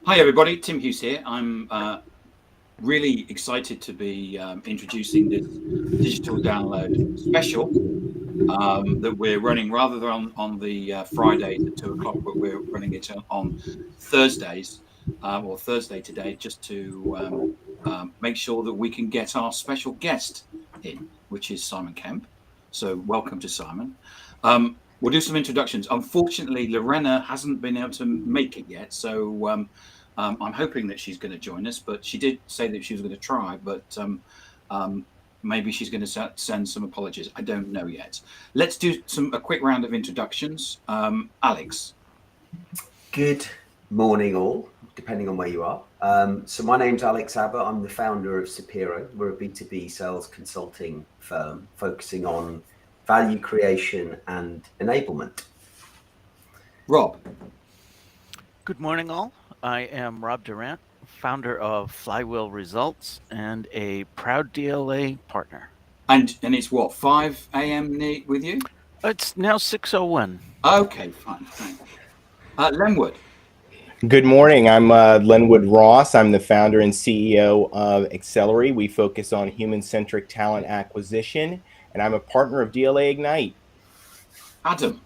Hi, everybody. Tim Hughes here. I'm really excited to be introducing this digital download special that we're running rather than on the Fridays at 2 o'clock, but we're running it on Thursdays or Thursday today, just to make sure that we can get our special guest in, which is Simon Kemp. So, welcome to Simon. We'll do some introductions. Unfortunately, Lorena hasn't been able to make it yet, so I'm hoping that she's going to join us. But she did say that she was going to try, but maybe she's going to send some apologies. I don't know yet. Let's do a quick round of introductions. Alex. Good morning, all, depending on where you are. So my name's Alex Abbott. I'm the founder of Sapiro. We're a B2B sales consulting firm focusing on value creation and enablement. Rob. Good morning, all. I am Rob Durant, founder of Flywheel Results and a proud DLA partner. And it's what, 5 a.m. with you? It's now 6:01. Okay, fine. Thanks. Lenwood. Good morning. I'm Lenwood Ross. I'm the founder and CEO of Accelerate. We focus on human-centric talent acquisition, and I'm a partner of DLA Ignite. Adam.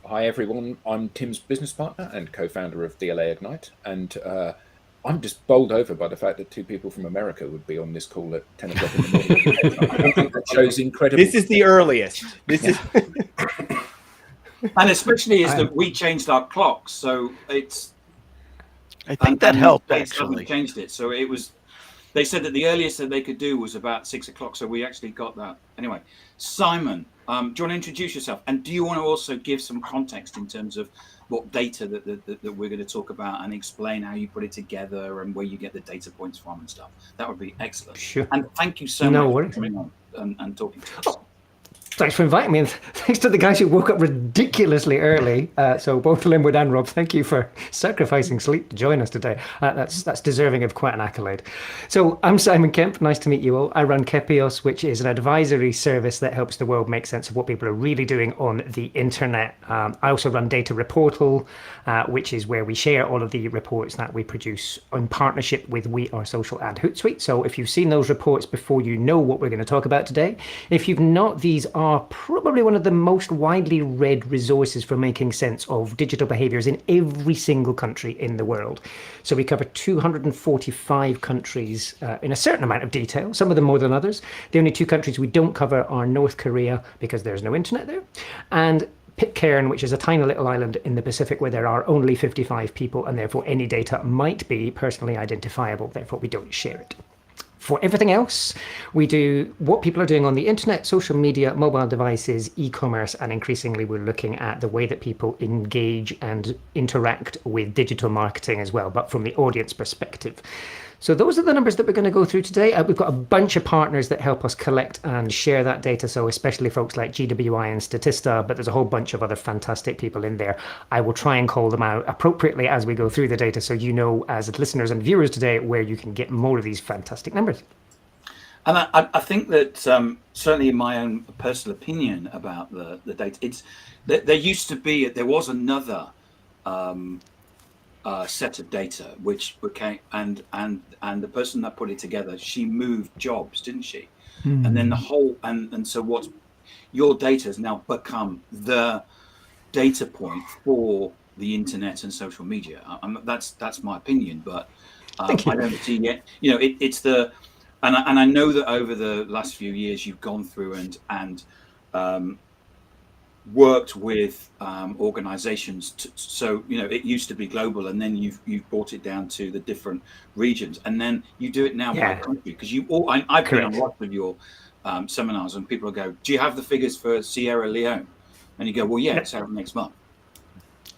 Hi, everyone. I'm Tim's business partner and co-founder of DLA Ignite, and I'm just bowled over by the fact that two people from America would be on this call at 10 o'clock in the morning. I think that shows incredible. This is the earliest. And especially is that we changed our clocks, so it's. I think that helped, actually. They changed it, so it was. They said that the earliest that they could do was about 6 o'clock, so we actually got that. Anyway, Simon, do you want to introduce yourself? And do you want to also give some context in terms of what data that we're going to talk about and explain how you put it together and where you get the data points from and stuff? That would be excellent. Sure. And thank you so much for coming on and talking to us. Thanks for inviting me, and thanks to the guys who woke up ridiculously early. So both Linwood and Rob, thank you for sacrificing sleep to join us today. That's deserving of quite an accolade. So I'm Simon Kemp. Nice to meet you all. I run Kepios, which is an advisory service that helps the world make sense of what people are really doing on the internet. I also run Data Reportal, which is where we share all of the reports that we produce in partnership with We Are Social and Hootsuite. So if you've seen those reports before, you know what we're going to talk about today. If you've not, these are probably one of the most widely read resources for making sense of digital behaviors in every single country in the world. So we cover 245 countries in a certain amount of detail, some of them more than others. The only two countries we don't cover are North Korea, because there's no internet there, and Pitcairn, which is a tiny little island in the Pacific where there are only 55 people, and therefore any data might be personally identifiable, therefore we don't share it. For everything else, we do what people are doing on the internet, social media, mobile devices, e-commerce, and increasingly we're looking at the way that people engage and interact with digital marketing as well, but from the audience perspective. So those are the numbers that we're going to go through today. We've got a bunch of partners that help us collect and share that data, so especially folks like GWI and Statista, but there's a whole bunch of other fantastic people in there. I will try and call them out appropriately as we go through the data, so you know, as listeners and viewers today, where you can get more of these fantastic numbers. And I think that certainly in my own personal opinion about the data, there was another set of data which became and the person that put it together, she moved jobs, didn't she? And then the whole and so what your data has now become the data point for the internet and social media. That's my opinion, but I don't see yet. You know, it's the and I know that over the last few years you've gone through and worked with organizations so you know it used to be global, and then you've brought it down to the different regions, and then you do it now by country, because I've been on lots of your seminars and people go, do you have the figures for Sierra Leone? And you go, well, yeah, it's out next month.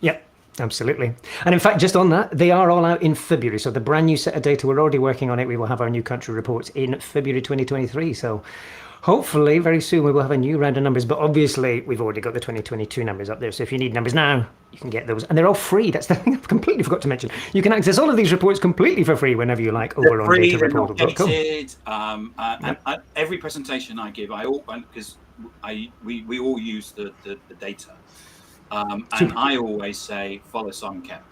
Yep. Absolutely. And in fact, just on that, they are all out in February. So the brand new set of data, we're already working on it. We will have our new country reports in February 2023. So hopefully very soon we will have a new round of numbers. But obviously, we've already got the 2022 numbers up there. So if you need numbers now, you can get those. And they're all free. That's the thing I completely forgot to mention. You can access all of these reports completely for free whenever you like over on datareportal.com. And every presentation I give, because we all use the data. And I always say, follow Simon Kemp.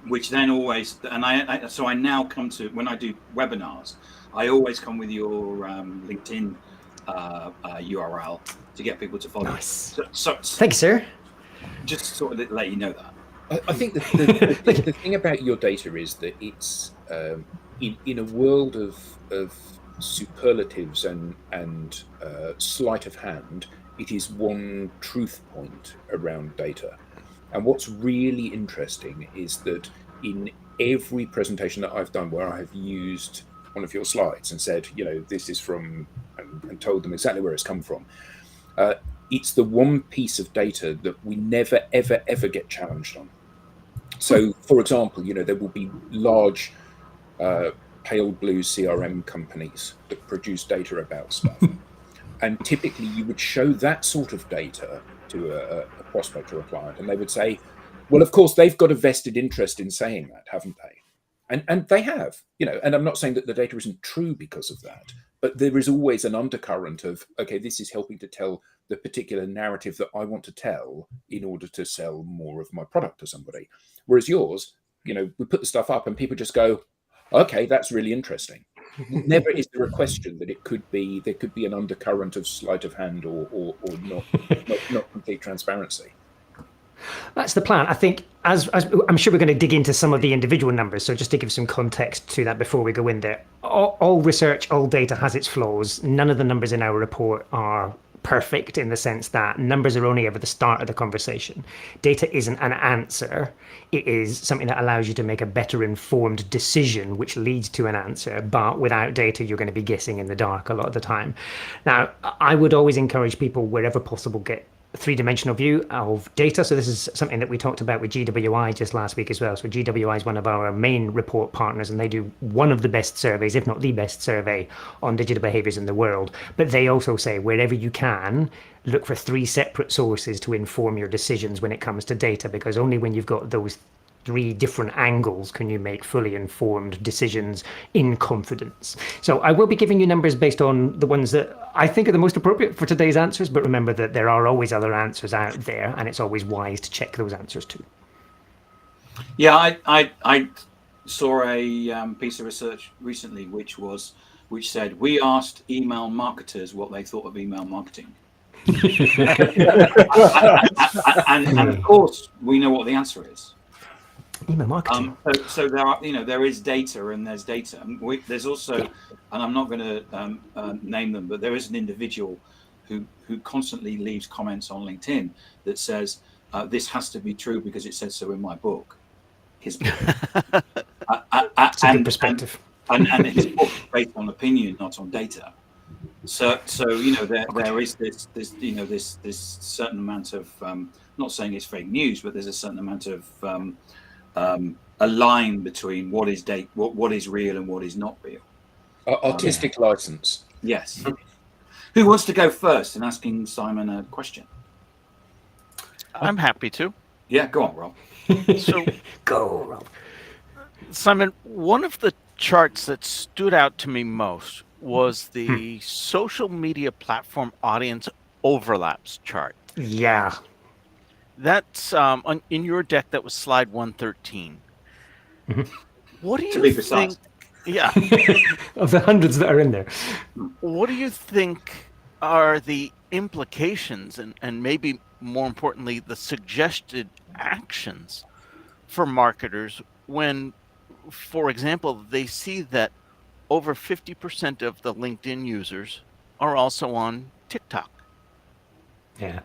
which then always, and I now come to, when I do webinars, I always come with your LinkedIn URL to get people to follow. Nice. So Thank you, sir. just sort of let you know that. I think the thing about your data is that it's in a world of superlatives and sleight of hand, it is one truth point around data. And what's really interesting is that in every presentation that I've done where I have used one of your slides and said, this is from, and told them exactly where it's come from, it's the one piece of data that we never, ever, ever get challenged on. So, for example, there will be large pale blue CRM companies that produce data about stuff. And typically you would show that sort of data to a prospect or a client, and they would say, well, of course, they've got a vested interest in saying that, haven't they? And they have, and I'm not saying that the data isn't true because of that, but there is always an undercurrent of, okay, this is helping to tell the particular narrative that I want to tell in order to sell more of my product to somebody. Whereas yours, we put the stuff up and people just go, okay, that's really interesting. Never is there a question that there could be an undercurrent of sleight of hand or not complete transparency. That's the plan. I think, as I'm sure we're going to dig into some of the individual numbers. So just to give some context to that before we go in there, all research, all data has its flaws. None of the numbers in our report are perfect in the sense that numbers are only ever the start of the conversation. Data isn't an answer. It is something that allows you to make a better informed decision, which leads to an answer. But without data, you're going to be guessing in the dark a lot of the time. Now, I would always encourage people, wherever possible, get a three-dimensional view of data. So this is something that we talked about with GWI just last week as well. So GWI is one of our main report partners, and they do one of the best surveys, if not the best survey on digital behaviors in the world. But they also say, wherever you can, look for three separate sources to inform your decisions when it comes to data, because only when you've got those three different angles can you make fully informed decisions in confidence. So I will be giving you numbers based on the ones that I think are the most appropriate for today's answers, but remember that there are always other answers out there, and it's always wise to check those answers too. Yeah, I saw a piece of research recently which said we asked email marketers what they thought of email marketing. and of course we know what the answer is. Email marketing. So there is data, and there's data. There's also, and I'm not going to name them, but there is an individual who constantly leaves comments on LinkedIn that says this has to be true because it says so in my book. His book. It's a good perspective. And his book is based on opinion, not on data. So there is this certain amount of not saying it's fake news, but there's a certain amount of a line between what is what is real and what is not real. Artistic license. Yes. Who wants to go first in asking Simon a question? I'm happy to. Yeah, go on, Rob. So, Go, Rob. Simon, one of the charts that stood out to me most was the social media platform audience overlaps chart. Yeah. That's in your deck. That was slide 113. What do you To be precise. think? Yeah. Of the hundreds that are in there. What do you think are the implications and maybe more importantly, the suggested actions for marketers when, for example, they see that over 50% of the LinkedIn users are also on TikTok? Yeah.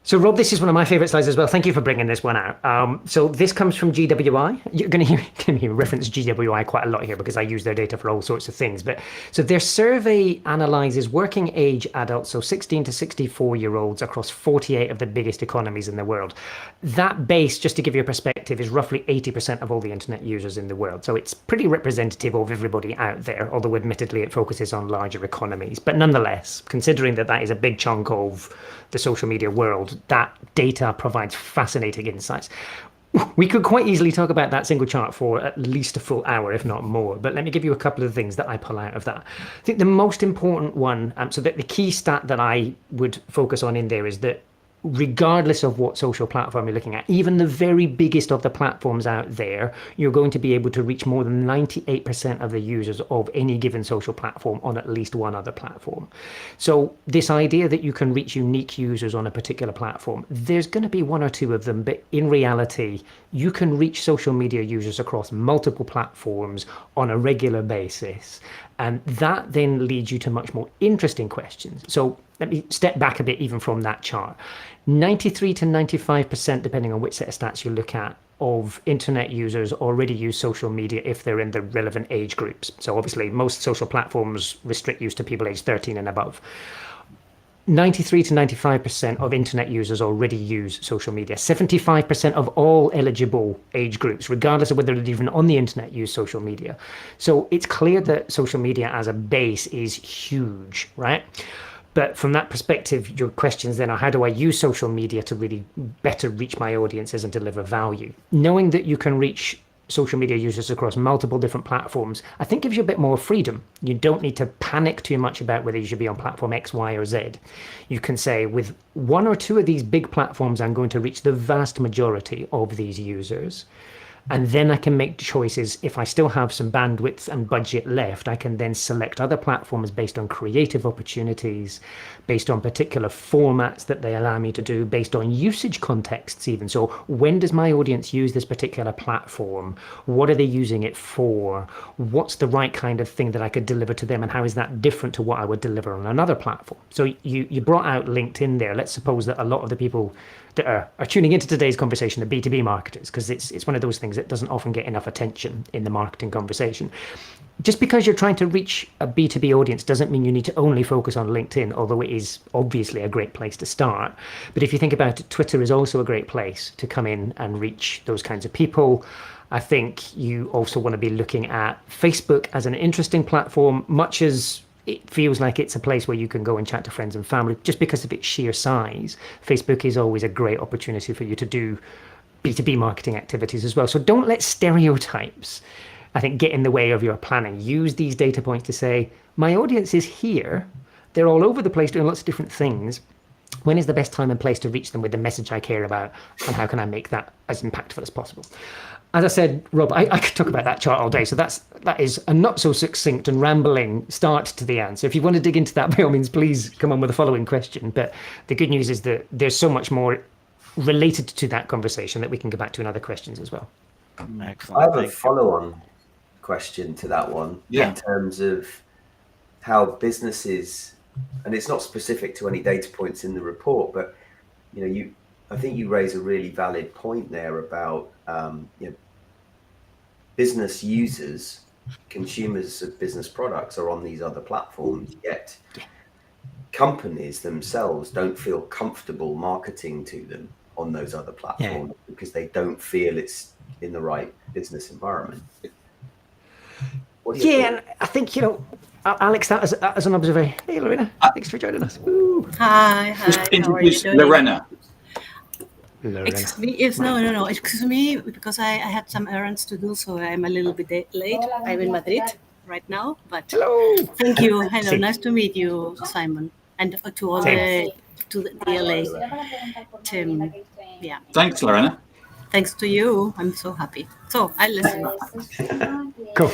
So, Rob, this is one of my favorite slides as well. Thank you for bringing this one out. So this comes from GWI. You're going to hear reference GWI quite a lot here because I use their data for all sorts of things. But so their survey analyzes working age adults, so 16 to 64-year-olds across 48 of the biggest economies in the world. That base, just to give you a perspective, is roughly 80% of all the internet users in the world. So it's pretty representative of everybody out there, although admittedly it focuses on larger economies. But nonetheless, considering that that is a big chunk of the social media world, that data provides fascinating insights. We could quite easily talk about that single chart for at least a full hour, if not more. But let me give you a couple of things that I pull out of that. I think the most important one, so the key stat that I would focus on in there is that regardless of what social platform you're looking at, even the very biggest of the platforms out there, you're going to be able to reach more than 98% of the users of any given social platform on at least one other platform. So this idea that you can reach unique users on a particular platform, there's going to be one or two of them, but in reality, you can reach social media users across multiple platforms on a regular basis. And that then leads you to much more interesting questions. So let me step back a bit even from that chart. 93 to 95%, depending on which set of stats you look at, of internet users already use social media if they're in the relevant age groups. So obviously most social platforms restrict use to people aged 13 and above. 93 to 95% of internet users already use social media. 75% of all eligible age groups, regardless of whether they're even on the internet, use social media. So it's clear that social media as a base is huge, right? But from that perspective, your questions then are, how do I use social media to really better reach my audiences and deliver value? Knowing that you can reach social media users across multiple different platforms, I think gives you a bit more freedom. You don't need to panic too much about whether you should be on platform X, Y, or Z. You can say, with one or two of these big platforms, I'm going to reach the vast majority of these users. And then I can make choices. If I still have some bandwidth and budget left, I can then select other platforms based on creative opportunities, based on particular formats that they allow me to do, based on usage contexts even. So when does my audience use this particular platform? What are they using it for? What's the right kind of thing that I could deliver to them? And how is that different to what I would deliver on another platform? So you brought out LinkedIn there. Let's suppose that a lot of the people that are tuning into today's conversation are B2B marketers, because it's one of those things that doesn't often get enough attention in the marketing conversation. Just because you're trying to reach a B2B audience doesn't mean you need to only focus on LinkedIn, although it is obviously a great place to start. But if you think about it, Twitter is also a great place to come in and reach those kinds of people. I think you also want to be looking at Facebook as an interesting platform, much as it feels like it's a place where you can go and chat to friends and family. Just because of its sheer size, Facebook is always a great opportunity for you to do B2B marketing activities as well. So don't let stereotypes, I think, get in the way of your planning. Use these data points to say, my audience is here. They're all over the place doing lots of different things. When is the best time and place to reach them with the message I care about? And how can I make that as impactful as possible? As I said, Rob, I could talk about that chart all day. So that is a not so succinct and rambling start to the answer. If you want to dig into that, by all means, please come on with the following question. But the good news is that there's so much more related to that conversation that we can go back to in other questions as well. Excellent. I have a follow-on question to that one in terms of how businesses, and it's not specific to any data points in the report, but I think you raise a really valid point there about business users, consumers of business products are on these other platforms, yet companies themselves don't feel comfortable marketing to them on those other platforms because they don't feel it's in the right business environment. And I think, Alex, that as an observation. Hey, Lorena, thanks for joining us. Woo. Hi. Just How are introduce you doing? Lorena. Excuse me. Yes, no. Excuse me, because I had some errands to do, so I'm a little bit late. I'm in Madrid right now, but Hello. thank you. Hello, nice to meet you, Simon, and to all the DLA team. Yeah. Thanks, Lorena. Thanks to you. I'm so happy. So I listen. Cool.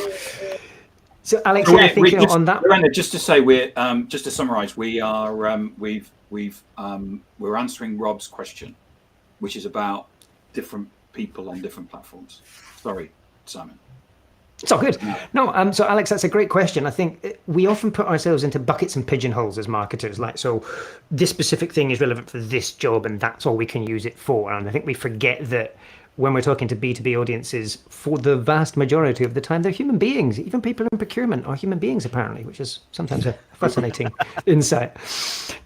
So, Alex, So I think on that. Lorena, just to say, just to summarise, we are we're answering Rob's question, which is about different people on different platforms. Sorry, Simon. It's all good. No, so Alex, that's a great question. I think we often put ourselves into buckets and pigeonholes as marketers. Like, so this specific thing is relevant for this job and that's all we can use it for. And I think we forget that when we're talking to B2B audiences, for the vast majority of the time, they're human beings. Even people in procurement are human beings, apparently, which is sometimes a fascinating insight.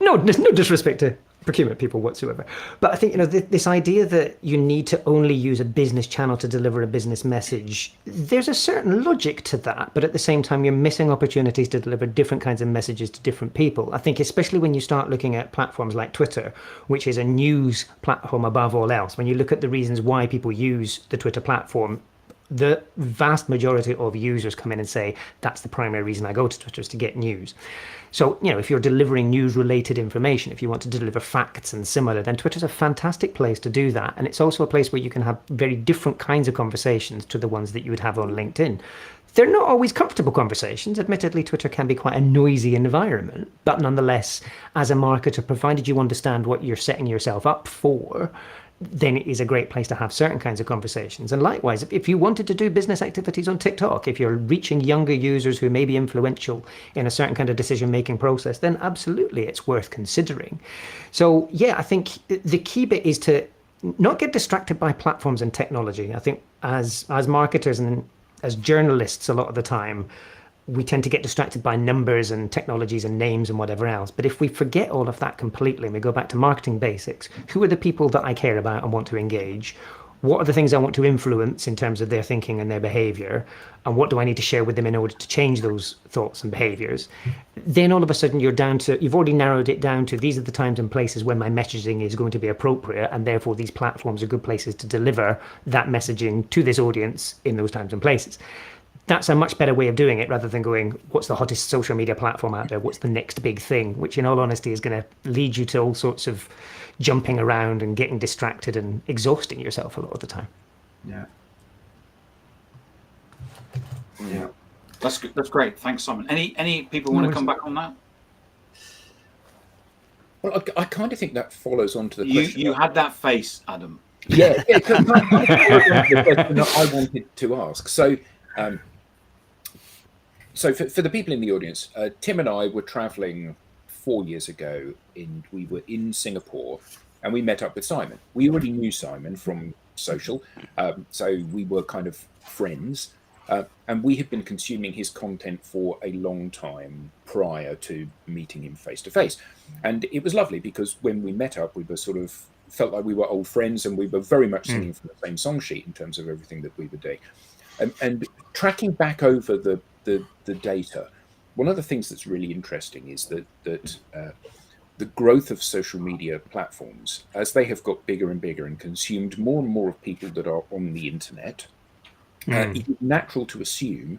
No disrespect to procurement people whatsoever. But I think, this idea that you need to only use a business channel to deliver a business message, there's a certain logic to that. But at the same time, you're missing opportunities to deliver different kinds of messages to different people. I think especially when you start looking at platforms like Twitter, which is a news platform above all else, when you look at the reasons why people use the Twitter platform, the vast majority of users come in and say, that's the primary reason I go to Twitter, is to get news. So, if you're delivering news-related information, if you want to deliver facts and similar, then Twitter's a fantastic place to do that. And it's also a place where you can have very different kinds of conversations to the ones that you would have on LinkedIn. They're not always comfortable conversations. Admittedly, Twitter can be quite a noisy environment, but nonetheless, as a marketer, provided you understand what you're setting yourself up for, then it is a great place to have certain kinds of conversations. And likewise, if you wanted to do business activities on TikTok, if you're reaching younger users who may be influential in a certain kind of decision-making process, then absolutely it's worth considering. So yeah, I think the key bit is to not get distracted by platforms and technology. I think as marketers and as journalists, a lot of the time, we tend to get distracted by numbers and technologies and names and whatever else. But if we forget all of that completely and we go back to marketing basics, who are the people that I care about and want to engage? What are the things I want to influence in terms of their thinking and their behavior? And what do I need to share with them in order to change those thoughts and behaviors? Then all of a sudden you've already narrowed it down to, these are the times and places when my messaging is going to be appropriate. And therefore these platforms are good places to deliver that messaging to this audience in those times and places. That's a much better way of doing it, rather than going, what's the hottest social media platform out there? What's the next big thing? Which in all honesty is going to lead you to all sorts of jumping around and getting distracted and exhausting yourself a lot of the time. Yeah. That's great. Thanks, Simon. Any people want to come back on that? Well, I kind of think that follows on to the question. You had that face, Adam. Yeah, the question that I wanted to ask. So for the people in the audience, Tim and I were traveling 4 years ago, we were in Singapore, and we met up with Simon. We already knew Simon from social, so we were kind of friends, and we had been consuming his content for a long time prior to meeting him face to face. And it was lovely because when we met up, we were sort of felt like we were old friends, and we were very much singing from the same song sheet in terms of everything that we were doing. And tracking back over the data, one of the things that's really interesting is that the growth of social media platforms, as they have got bigger and bigger and consumed more and more of people that are on the internet, it is natural to assume,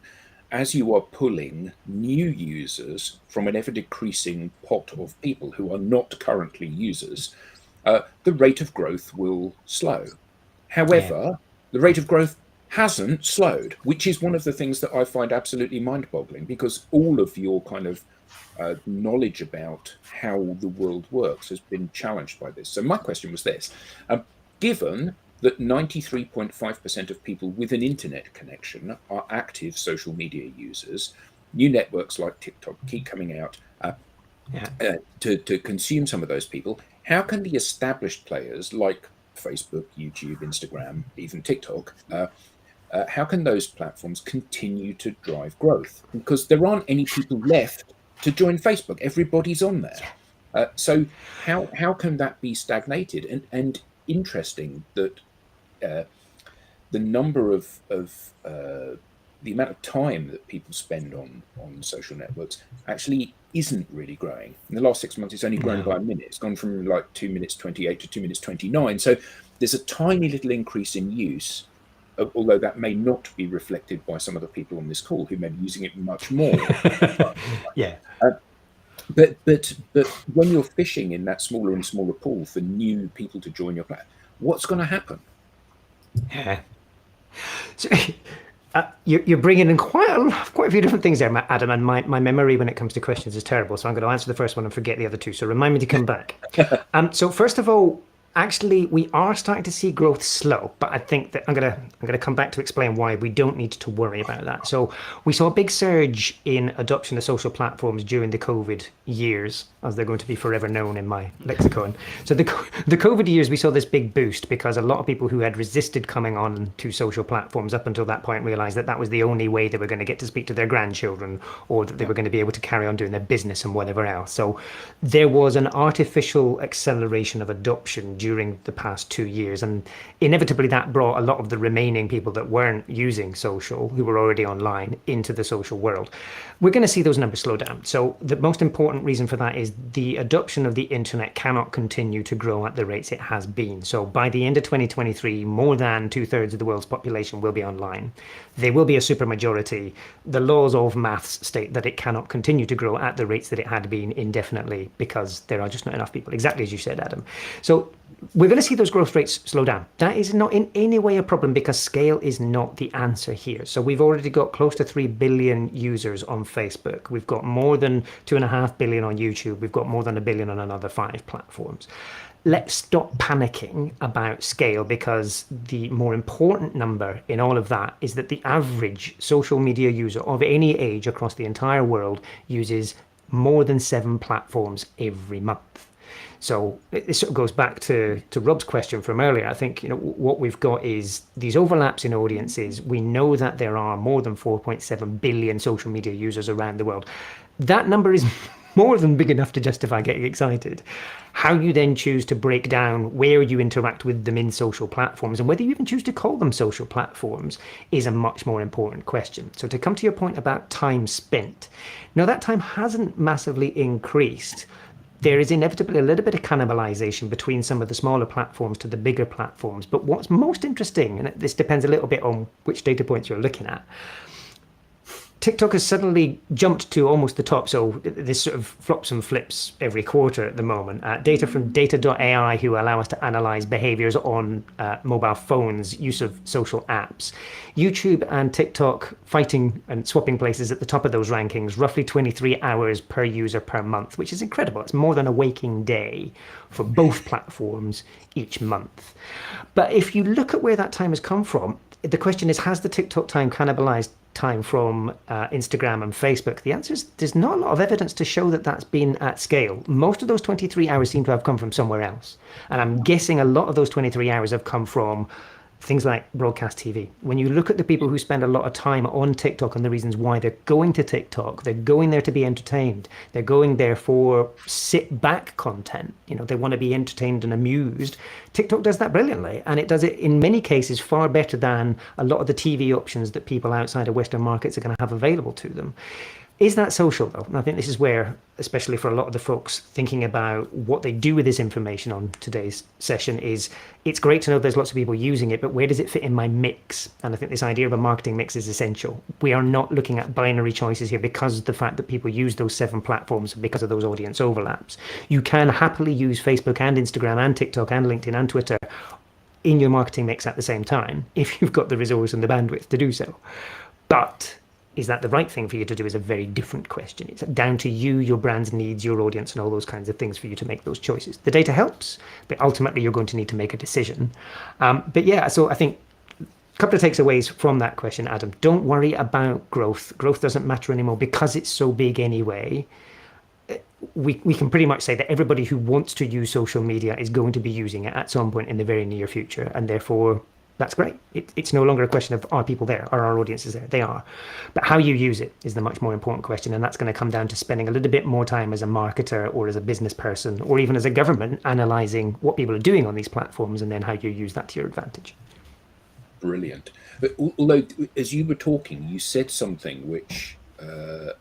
as you are pulling new users from an ever-decreasing pot of people who are not currently users, the rate of growth will slow. However, the rate of growth hasn't slowed, which is one of the things that I find absolutely mind-boggling, because all of your kind of knowledge about how the world works has been challenged by this. So my question was this: given that 93.5% of people with an internet connection are active social media users, new networks like TikTok keep coming out to consume some of those people, how can the established players like Facebook, YouTube, Instagram, even TikTok, how can those platforms continue to drive growth? Because there aren't any people left to join Facebook. Everybody's on there. So how can that be stagnated? And interesting that the number of the amount of time that people spend on social networks actually isn't really growing. In the last 6 months, it's only grown by a minute. It's gone from like 2 minutes 28 to 2 minutes 29. So there's a tiny little increase in use, although that may not be reflected by some of the people on this call who may be using it much more. But when you're fishing in that smaller and smaller pool for new people to join your platform, what's going to happen? So, you're bringing in quite a few different things there, Adam, and my memory when it comes to questions is terrible, so I'm going to answer the first one and forget the other two, so remind me to come back. So first of all, actually, we are starting to see growth slow, but I think that I'm gonna come back to explain why we don't need to worry about that. So we saw a big surge in adoption of social platforms during the COVID years, as they're going to be forever known in my lexicon. So the COVID years, we saw this big boost because a lot of people who had resisted coming on to social platforms up until that point realized that that was the only way they were going to get to speak to their grandchildren, or that they were going to be able to carry on doing their business and whatever else. So there was an artificial acceleration of adoption during the past 2 years, and inevitably that brought a lot of the remaining people that weren't using social, who were already online, into the social world. We're going to see those numbers slow down. So the most important reason for that is is the adoption of the internet cannot continue to grow at the rates it has been. So by the end of 2023, more than 2/3 of the world's population will be online. They will be a supermajority. The laws of maths state that it cannot continue to grow at the rates that it had been indefinitely because there are just not enough people, exactly as you said, Adam. So we're going to see those growth rates slow down. That is not in any way a problem because scale is not the answer here. So we've already got close to 3 billion users on Facebook. We've got more than 2.5 billion on YouTube. We've got more than 1 billion on another 5 platforms. Let's stop panicking about scale because the more important number in all of that is that the average social media user of any age across the entire world uses more than 7 platforms every month. So it sort of goes back to Rob's question from earlier. I think what we've got is these overlaps in audiences. We know that there are more than 4.7 billion social media users around the world. That number is more than big enough to justify getting excited. How you then choose to break down where you interact with them in social platforms and whether you even choose to call them social platforms is a much more important question. So to come to your point about time spent, now that time hasn't massively increased. There is inevitably a little bit of cannibalization between some of the smaller platforms to the bigger platforms. But what's most interesting, and this depends a little bit on which data points you're looking at, TikTok has suddenly jumped to almost the top. So this sort of flops and flips every quarter at the moment. Data from data.ai, who allow us to analyze behaviors on mobile phones, use of social apps. YouTube and TikTok fighting and swapping places at the top of those rankings, roughly 23 hours per user per month, which is incredible. It's more than a waking day for both platforms each month. But if you look at where that time has come from, the question is, has the TikTok time cannibalized time from Instagram and Facebook? The answer is there's not a lot of evidence to show that that's been at scale. Most of those 23 hours seem to have come from somewhere else. And I'm guessing a lot of those 23 hours have come from things like broadcast TV. When you look at the people who spend a lot of time on TikTok and the reasons why they're going to TikTok, they're going there to be entertained. They're going there for sit back content. They want to be entertained and amused. TikTok does that brilliantly, and it does it in many cases far better than a lot of the TV options that people outside of Western markets are going to have available to them. Is that social, though? And I think this is where, especially for a lot of the folks thinking about what they do with this information on today's session, is it's great to know there's lots of people using it, but where does it fit in my mix? And I think this idea of a marketing mix is essential. We are not looking at binary choices here because of the fact that people use those 7 platforms, because of those audience overlaps. You can happily use Facebook and Instagram and TikTok and LinkedIn and Twitter in your marketing mix at the same time, if you've got the resource and the bandwidth to do so. But is that the right thing for you to do is a very different question. It's down to you, your brand's needs, your audience, and all those kinds of things for you to make those choices. The data helps, but ultimately you're going to need to make a decision. But yeah, so I think a couple of takeaways from that question, Adam. Don't worry about growth. Growth doesn't matter anymore because it's so big anyway. We can pretty much say that everybody who wants to use social media is going to be using it at some point in the very near future, and therefore that's great. It's no longer a question of are people there, are our audiences there? They are. But how you use it is the much more important question, and that's going to come down to spending a little bit more time as a marketer or as a business person or even as a government analysing what people are doing on these platforms and then how you use that to your advantage. Brilliant. But although, as you were talking, you said something which I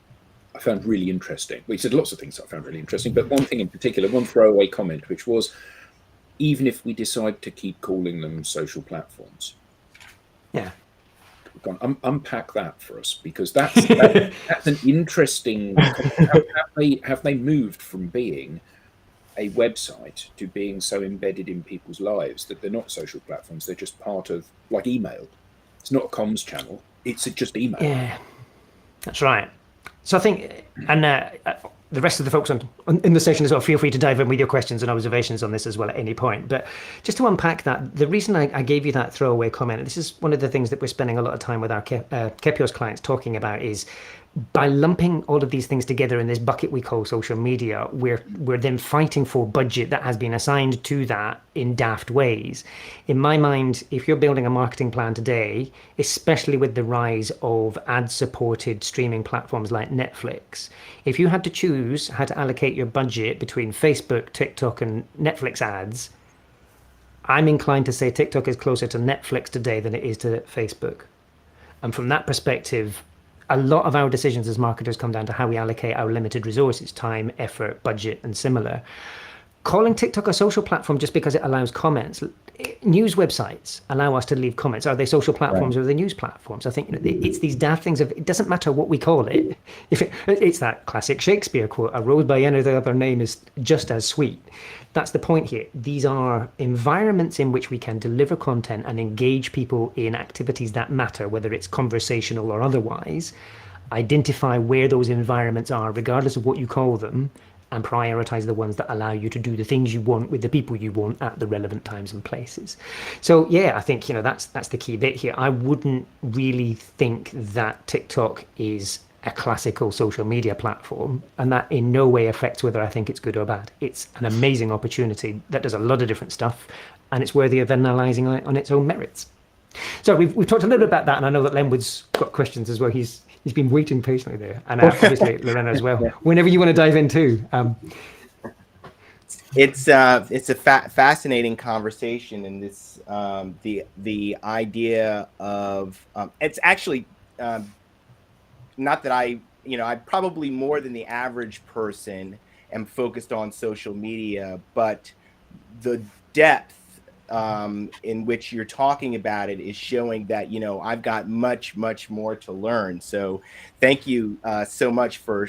found really interesting. Well, you said lots of things that I found really interesting, but one thing in particular, one throwaway comment, which was, even if we decide to keep calling them social platforms. Yeah. Unpack that for us, because that's an interesting. Have they moved from being a website to being so embedded in people's lives that they're not social platforms? They're just part of, like, email. It's not a comms channel. It's just email. Yeah, that's right. So I think, and the rest of the folks in the session as well, feel free to dive in with your questions and observations on this as well at any point. But just to unpack that, the reason I gave you that throwaway comment, this is one of the things that we're spending a lot of time with our Kepios clients talking about, is by lumping all of these things together in this bucket we call social media, we're then fighting for budget that has been assigned to that in daft ways. In my mind, if you're building a marketing plan today, especially with the rise of ad-supported streaming platforms like Netflix, if you had to choose how to allocate your budget between Facebook, TikTok, and Netflix ads, I'm inclined to say TikTok is closer to Netflix today than it is to Facebook. And from that perspective, a lot of our decisions as marketers come down to how we allocate our limited resources, time, effort, budget, and similar. Calling TikTok a social platform just because it allows comments. News websites allow us to leave comments. Are they social platforms or are they news platforms? I think it's these daft things of, it doesn't matter what we call it. It's that classic Shakespeare quote, a rose by any other name is just as sweet. That's the point here. These are environments in which we can deliver content and engage people in activities that matter, whether it's conversational or otherwise. Identify where those environments are, regardless of what you call them, and prioritize the ones that allow you to do the things you want with the people you want at the relevant times and places. So yeah, I think that's the key bit here. I wouldn't really think that TikTok is a classical social media platform, and that in no way affects whether I think it's good or bad. It's an amazing opportunity that does a lot of different stuff, and it's worthy of analysing on its own merits. So we've talked a little bit about that, and I know that Lenwood's got questions as well. He's been waiting patiently there, and obviously Lorena as well. Whenever you want to dive in too. It's a fascinating conversation, and this the idea of it's actually not that I probably more than the average person am focused on social media, but the depth in which you're talking about it is showing that I've got much more to learn. So thank you so much for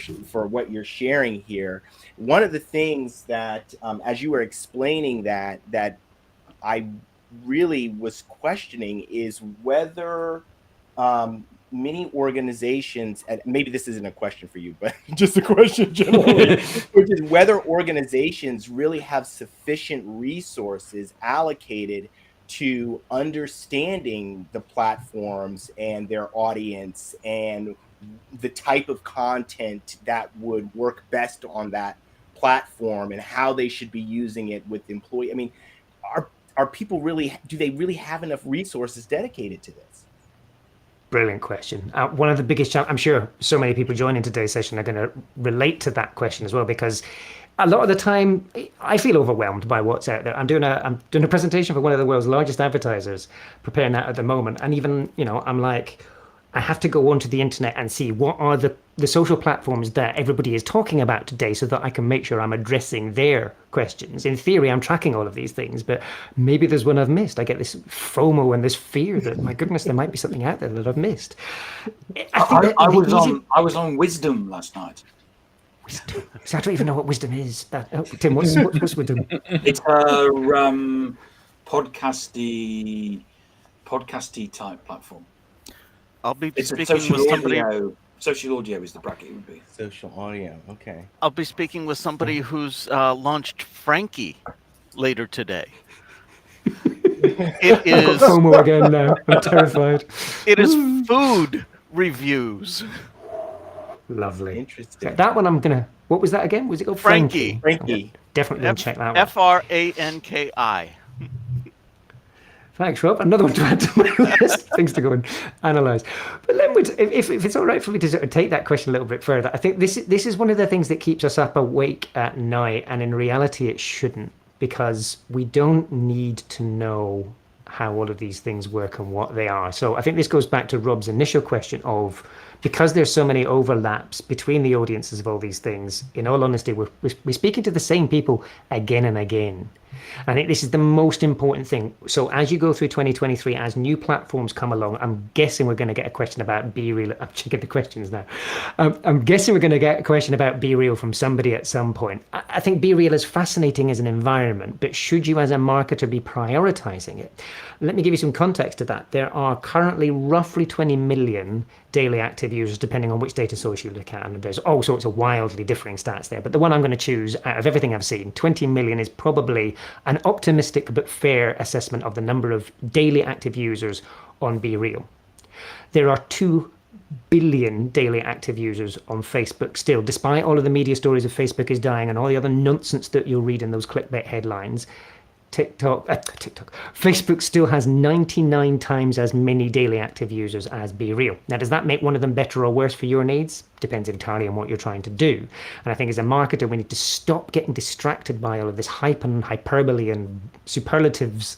what you're sharing here. One of the things that as you were explaining that I really was questioning is whether many organizations, and maybe this isn't a question for you, but just a question generally, which is whether organizations really have sufficient resources allocated to understanding the platforms and their audience and the type of content that would work best on that platform and how they should be using it with employees. I mean, are people do they really have enough resources dedicated to this? Brilliant question. One of the biggest challenges, I'm sure so many people joining today's session are going to relate to that question as well, because a lot of the time I feel overwhelmed by what's out there. I'm doing a presentation for one of the world's largest advertisers, preparing that at the moment. And even, I'm like, I have to go onto the internet and see what are the social platforms that everybody is talking about today so that I can make sure I'm addressing their questions. In theory, I'm tracking all of these things, but maybe there's one I've missed. I get this FOMO and this fear that, my goodness, there might be something out there that I've missed. I was on Wisdom last night. Wisdom. So I don't even know what Wisdom is. Tim, what's Wisdom? It's a podcasty type platform. I'll be It's a speaking social with somebody. audio. Social audio is the bracket would be. Social audio, okay. I'll be speaking with somebody who's launched Frankie later today. It I've got is FOMO again now. I'm terrified. it is food reviews. Lovely. Interesting. That one I'm gonna. What was that again? Was it called Frankie? Frankie. Definitely gonna check that one. Franki. Thanks, Rob. Another one to add to my list. Things to go and analyse. But Lenwood, if it's all right for me to sort of take that question a little bit further, I think this is one of the things that keeps us up awake at night, and in reality it shouldn't, because we don't need to know how all of these things work and what they are. So I think this goes back to Rob's initial question of, because there's so many overlaps between the audiences of all these things, in all honesty, we're speaking to the same people again and again. I think this is the most important thing. So as you go through 2023, as new platforms come along, I'm guessing we're going to get a question about BeReal. I'm checking the questions now. I'm guessing we're going to get a question about BeReal from somebody at some point. I think BeReal is fascinating as an environment, but should you as a marketer be prioritizing it? Let me give you some context to that. There are currently roughly 20 million daily active users, depending on which data source you look at. And there's all sorts of wildly differing stats there. But the one I'm going to choose out of everything I've seen, 20 million is probably an optimistic but fair assessment of the number of daily active users on BeReal. There are 2 billion daily active users on Facebook still, despite all of the media stories of Facebook is dying and all the other nonsense that you'll read in those clickbait headlines. Facebook still has 99 times as many daily active users as BeReal. Now, does that make one of them better or worse for your needs? depends entirely on what you're trying to do. And I think as a marketer, we need to stop getting distracted by all of this hype and hyperbole and superlatives,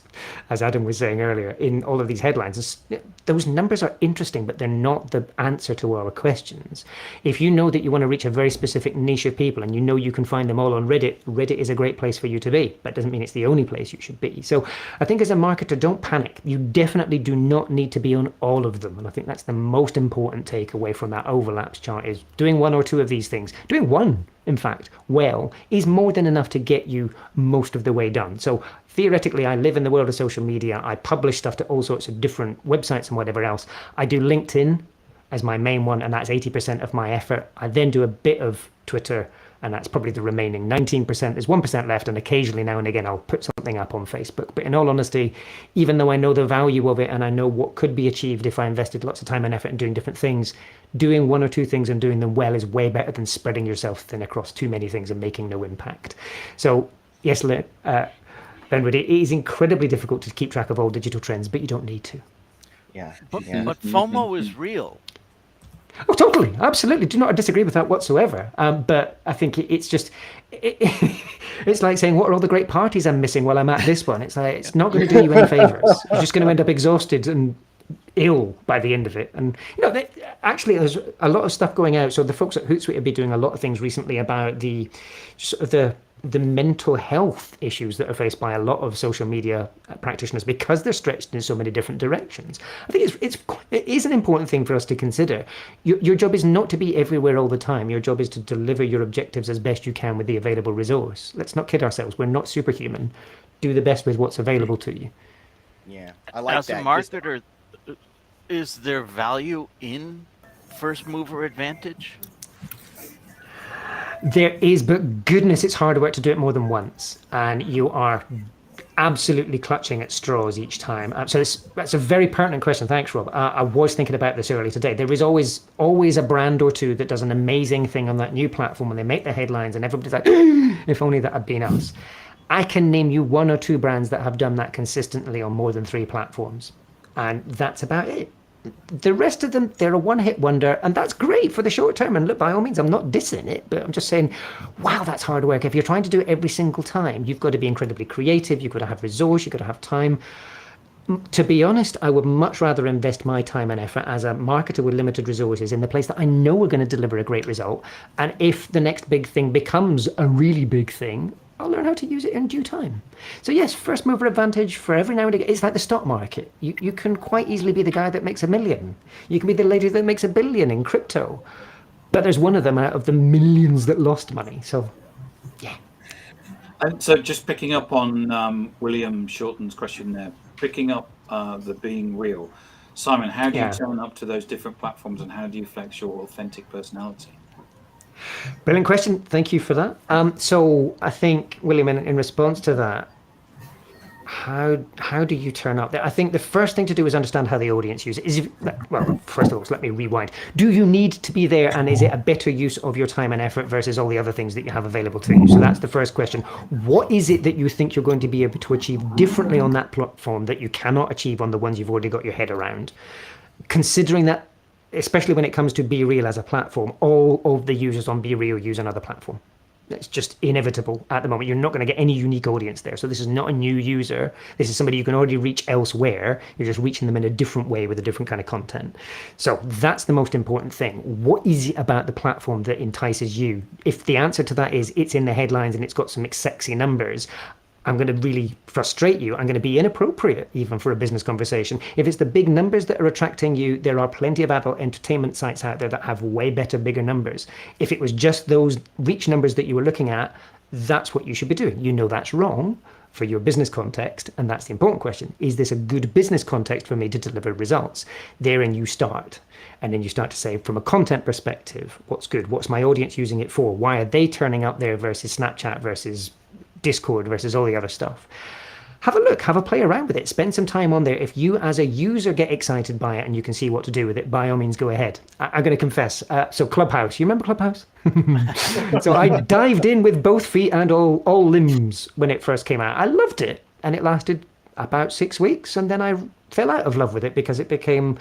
as Adam was saying earlier, in all of these headlines. Those numbers are interesting, but they're not the answer to our questions. If you know that you want to reach a very specific niche of people and you know you can find them all on Reddit, Reddit is a great place for you to be. That doesn't mean it's the only place you should be. So I think as a marketer, don't panic. You definitely do not need to be on all of them. And I think that's the most important takeaway from that overlaps chart, is doing one or two of these things. Doing one, in fact, well, is more than enough to get you most of the way done. So theoretically, I live in the world of social media. I publish stuff to all sorts of different websites and whatever else. I do LinkedIn as my main one, and that's 80% of my effort. I then do a bit of Twitter, and that's probably the remaining 19%. There's 1% left, and occasionally now and again I'll put something up on Facebook. But in all honesty, even though I know the value of it and I know what could be achieved if I invested lots of time and effort in doing different things, doing one or two things and doing them well is way better than spreading yourself thin across too many things and making no impact. So yes, Benwood, it is incredibly difficult to keep track of all digital trends, but you don't need to. Yeah. But FOMO is real. Oh, totally. Absolutely. Do not disagree with that whatsoever. But I think it's just, it's like saying, what are all the great parties I'm missing while I'm at this one? It's like, it's not going to do you any favors. You're just going to end up exhausted and ill by the end of it. And, actually, there's a lot of stuff going out. So the folks at Hootsuite have been doing a lot of things recently about the mental health issues that are faced by a lot of social media practitioners because they're stretched in so many different directions. I think it is an important thing for us to consider. Your job is not to be everywhere all the time. Your job is to deliver your objectives as best you can with the available resource. Let's not kid ourselves. We're not superhuman. Do the best with what's available to you. Yeah, I like As that. a marketer, is there value in first mover advantage? There is, but goodness, it's hard work to do it more than once. And you are absolutely clutching at straws each time. So that's a very pertinent question. Thanks, Rob. I was thinking about this earlier today. There is always a brand or two that does an amazing thing on that new platform and they make the headlines and everybody's like, if only that had been us. I can name you one or two brands that have done that consistently on more than 3 platforms. And that's about it. The rest of them, they're a one-hit wonder, and that's great for the short term. And look, by all means, I'm not dissing it, but I'm just saying, wow, that's hard work. If you're trying to do it every single time, you've got to be incredibly creative. You've got to have resource. You've got to have time. To be honest, I would much rather invest my time and effort as a marketer with limited resources in the place that I know we're going to deliver a great result. And if the next big thing becomes a really big thing, I'll learn how to use it in due time. So yes, first mover advantage for every now and again. It's like the stock market. You can quite easily be the guy that makes $1 million. You can be the lady that makes $1 billion in crypto. But there's one of them out of the millions that lost money. So, yeah. And so just picking up on William Shorten's question there, picking up the being real. Simon, how do you turn up to those different platforms and how do you flex your authentic personality? Brilliant question. Thank you for that. So I think, William, in response to that, how do you turn up there? I think the first thing to do is understand how the audience uses it. Well, first of all, let me rewind. Do you need to be there, and is it a better use of your time and effort versus all the other things that you have available to you? So that's the first question. What is it that you think you're going to be able to achieve differently on that platform that you cannot achieve on the ones you've already got your head around? Considering that, especially when it comes to BeReal as a platform, all of the users on BeReal use another platform. It's just inevitable at the moment. You're not going to get any unique audience there. So this is not a new user. This is somebody you can already reach elsewhere. You're just reaching them in a different way with a different kind of content. So that's the most important thing. What is it about the platform that entices you? If the answer to that is it's in the headlines and it's got some sexy numbers, I'm going to really frustrate you. I'm going to be inappropriate even for a business conversation. If it's the big numbers that are attracting you, there are plenty of adult entertainment sites out there that have way better, bigger numbers. If it was just those reach numbers that you were looking at, that's what you should be doing. You know that's wrong for your business context, and that's the important question. Is this a good business context for me to deliver results? Therein you start. And then you start to say, from a content perspective, what's good? What's my audience using it for? Why are they turning up there versus Snapchat versus Discord versus all the other stuff? Have a look, have a play around with it, spend some time on there. If you as a user get excited by it and you can see what to do with it, by all means go ahead. I'm going to confess, so Clubhouse, you remember Clubhouse? So I dived in with both feet and all limbs when it first came out. I loved it, and it lasted about 6 weeks, and then I fell out of love with it because it became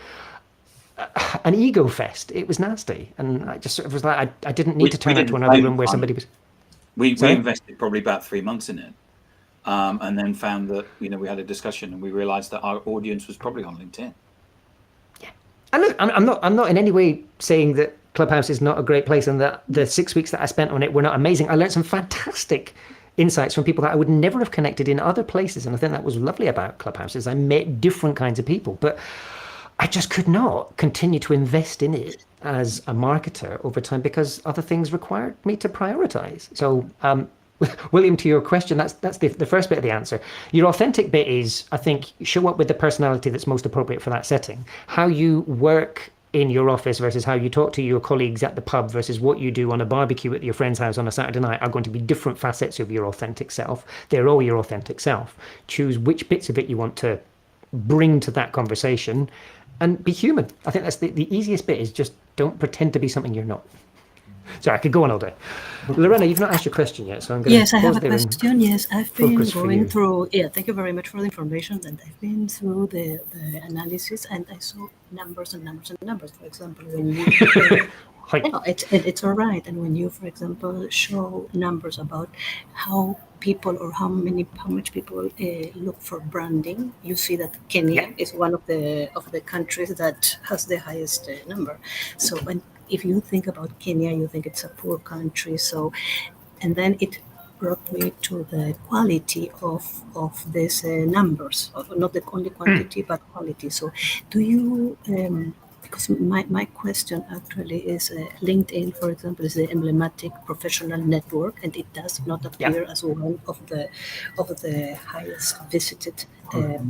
an ego fest. It was nasty, and I just sort of was like, I didn't need We- to turn we out to didn't another blame room where fun. somebody was. We Sorry? invested probably about 3 months in it, and then found that we had a discussion and we realised that our audience was probably on LinkedIn. And look, I'm not in any way saying that Clubhouse is not a great place and that the 6 weeks that I spent on it were not amazing. I learned some fantastic insights from people that I would never have connected in other places, and I think that was lovely about Clubhouse is I met different kinds of people, but I just could not continue to invest in it as a marketer over time because other things required me to prioritize. So, William, to your question, that's the first bit of the answer. Your authentic bit is, I think, show up with the personality that's most appropriate for that setting. How you work in your office versus how you talk to your colleagues at the pub versus what you do on a barbecue at your friend's house on a Saturday night are going to be different facets of your authentic self. They're all your authentic self. Choose which bits of it you want to bring to that conversation and be human. I think that's the easiest bit is just don't pretend to be something you're not. Sorry, I could go on all day. Lorena, you've not asked your question yet, so I'm going to Yes, I have pause a there and question. Yes, I've been focus for going you. through. Yeah, thank you very much for the information. And I've been through the analysis, and I saw numbers and numbers and numbers. For example, when you, Hi. no, it's all right. And when you, for example, show numbers about how people or how much people look for branding, you see that Kenya is one of the countries that has the highest number. So when if you think about Kenya, you think it's a poor country. So, and then it brought me to the quality of these numbers, of not the only quantity but quality. So, do you? Because my question actually is LinkedIn, for example, is the emblematic professional network, and it does not appear as one of the highest visited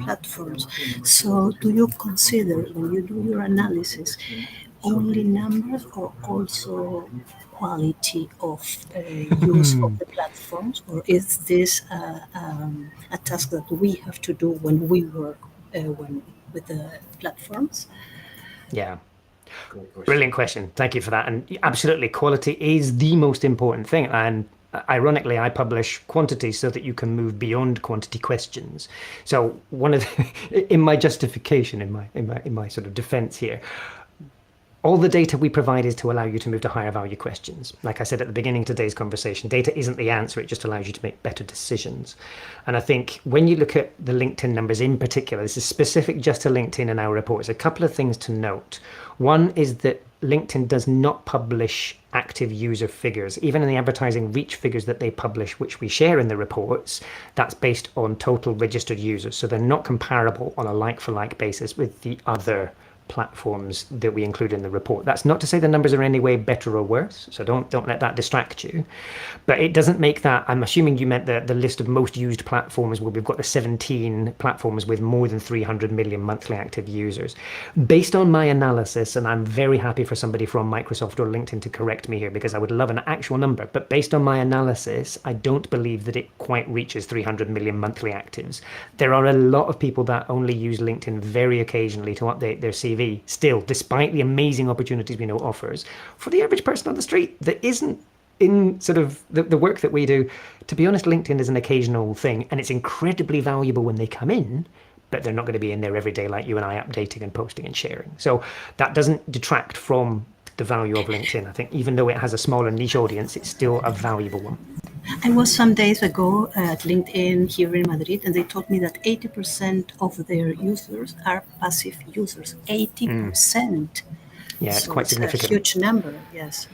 platforms. So, do you consider when you do your analysis only numbers or also quality of use of the platforms, or is this a task that we have to do when we work with the platforms? Yeah. Great question. Brilliant question. Thank you for that. And absolutely, quality is the most important thing. And ironically, I publish quantity so that you can move beyond quantity questions. So one of the, in my justification, in my sort of defense here, all the data we provide is to allow you to move to higher value questions. Like I said at the beginning of today's conversation, data isn't the answer, it just allows you to make better decisions. And I think when you look at the LinkedIn numbers in particular, this is specific just to LinkedIn in our reports, a couple of things to note. One is that LinkedIn does not publish active user figures. Even in the advertising reach figures that they publish, which we share in the reports, that's based on total registered users. So they're not comparable on a like-for-like basis with the other platforms that we include in the report. That's not to say the numbers are in any way better or worse, so don't let that distract you. But it doesn't make that, I'm assuming you meant the list of most used platforms where we've got the 17 platforms with more than 300 million monthly active users. Based on my analysis, and I'm very happy for somebody from Microsoft or LinkedIn to correct me here because I would love an actual number, but based on my analysis, I don't believe that it quite reaches 300 million monthly actives. There are a lot of people that only use LinkedIn very occasionally to update their CV still, despite the amazing opportunities we know it offers. For the average person on the street that isn't in sort of the work that we do, to be honest, LinkedIn is an occasional thing, and it's incredibly valuable when they come in, but they're not going to be in there every day like you and I, updating and posting and sharing. So that doesn't detract from the value of LinkedIn. I think even though it has a smaller niche audience, it's still a valuable one. I was some days ago at LinkedIn here in Madrid, and they told me that 80% of their users are passive users. 80%. Yeah, it's So quite it's significant. a huge number, yes.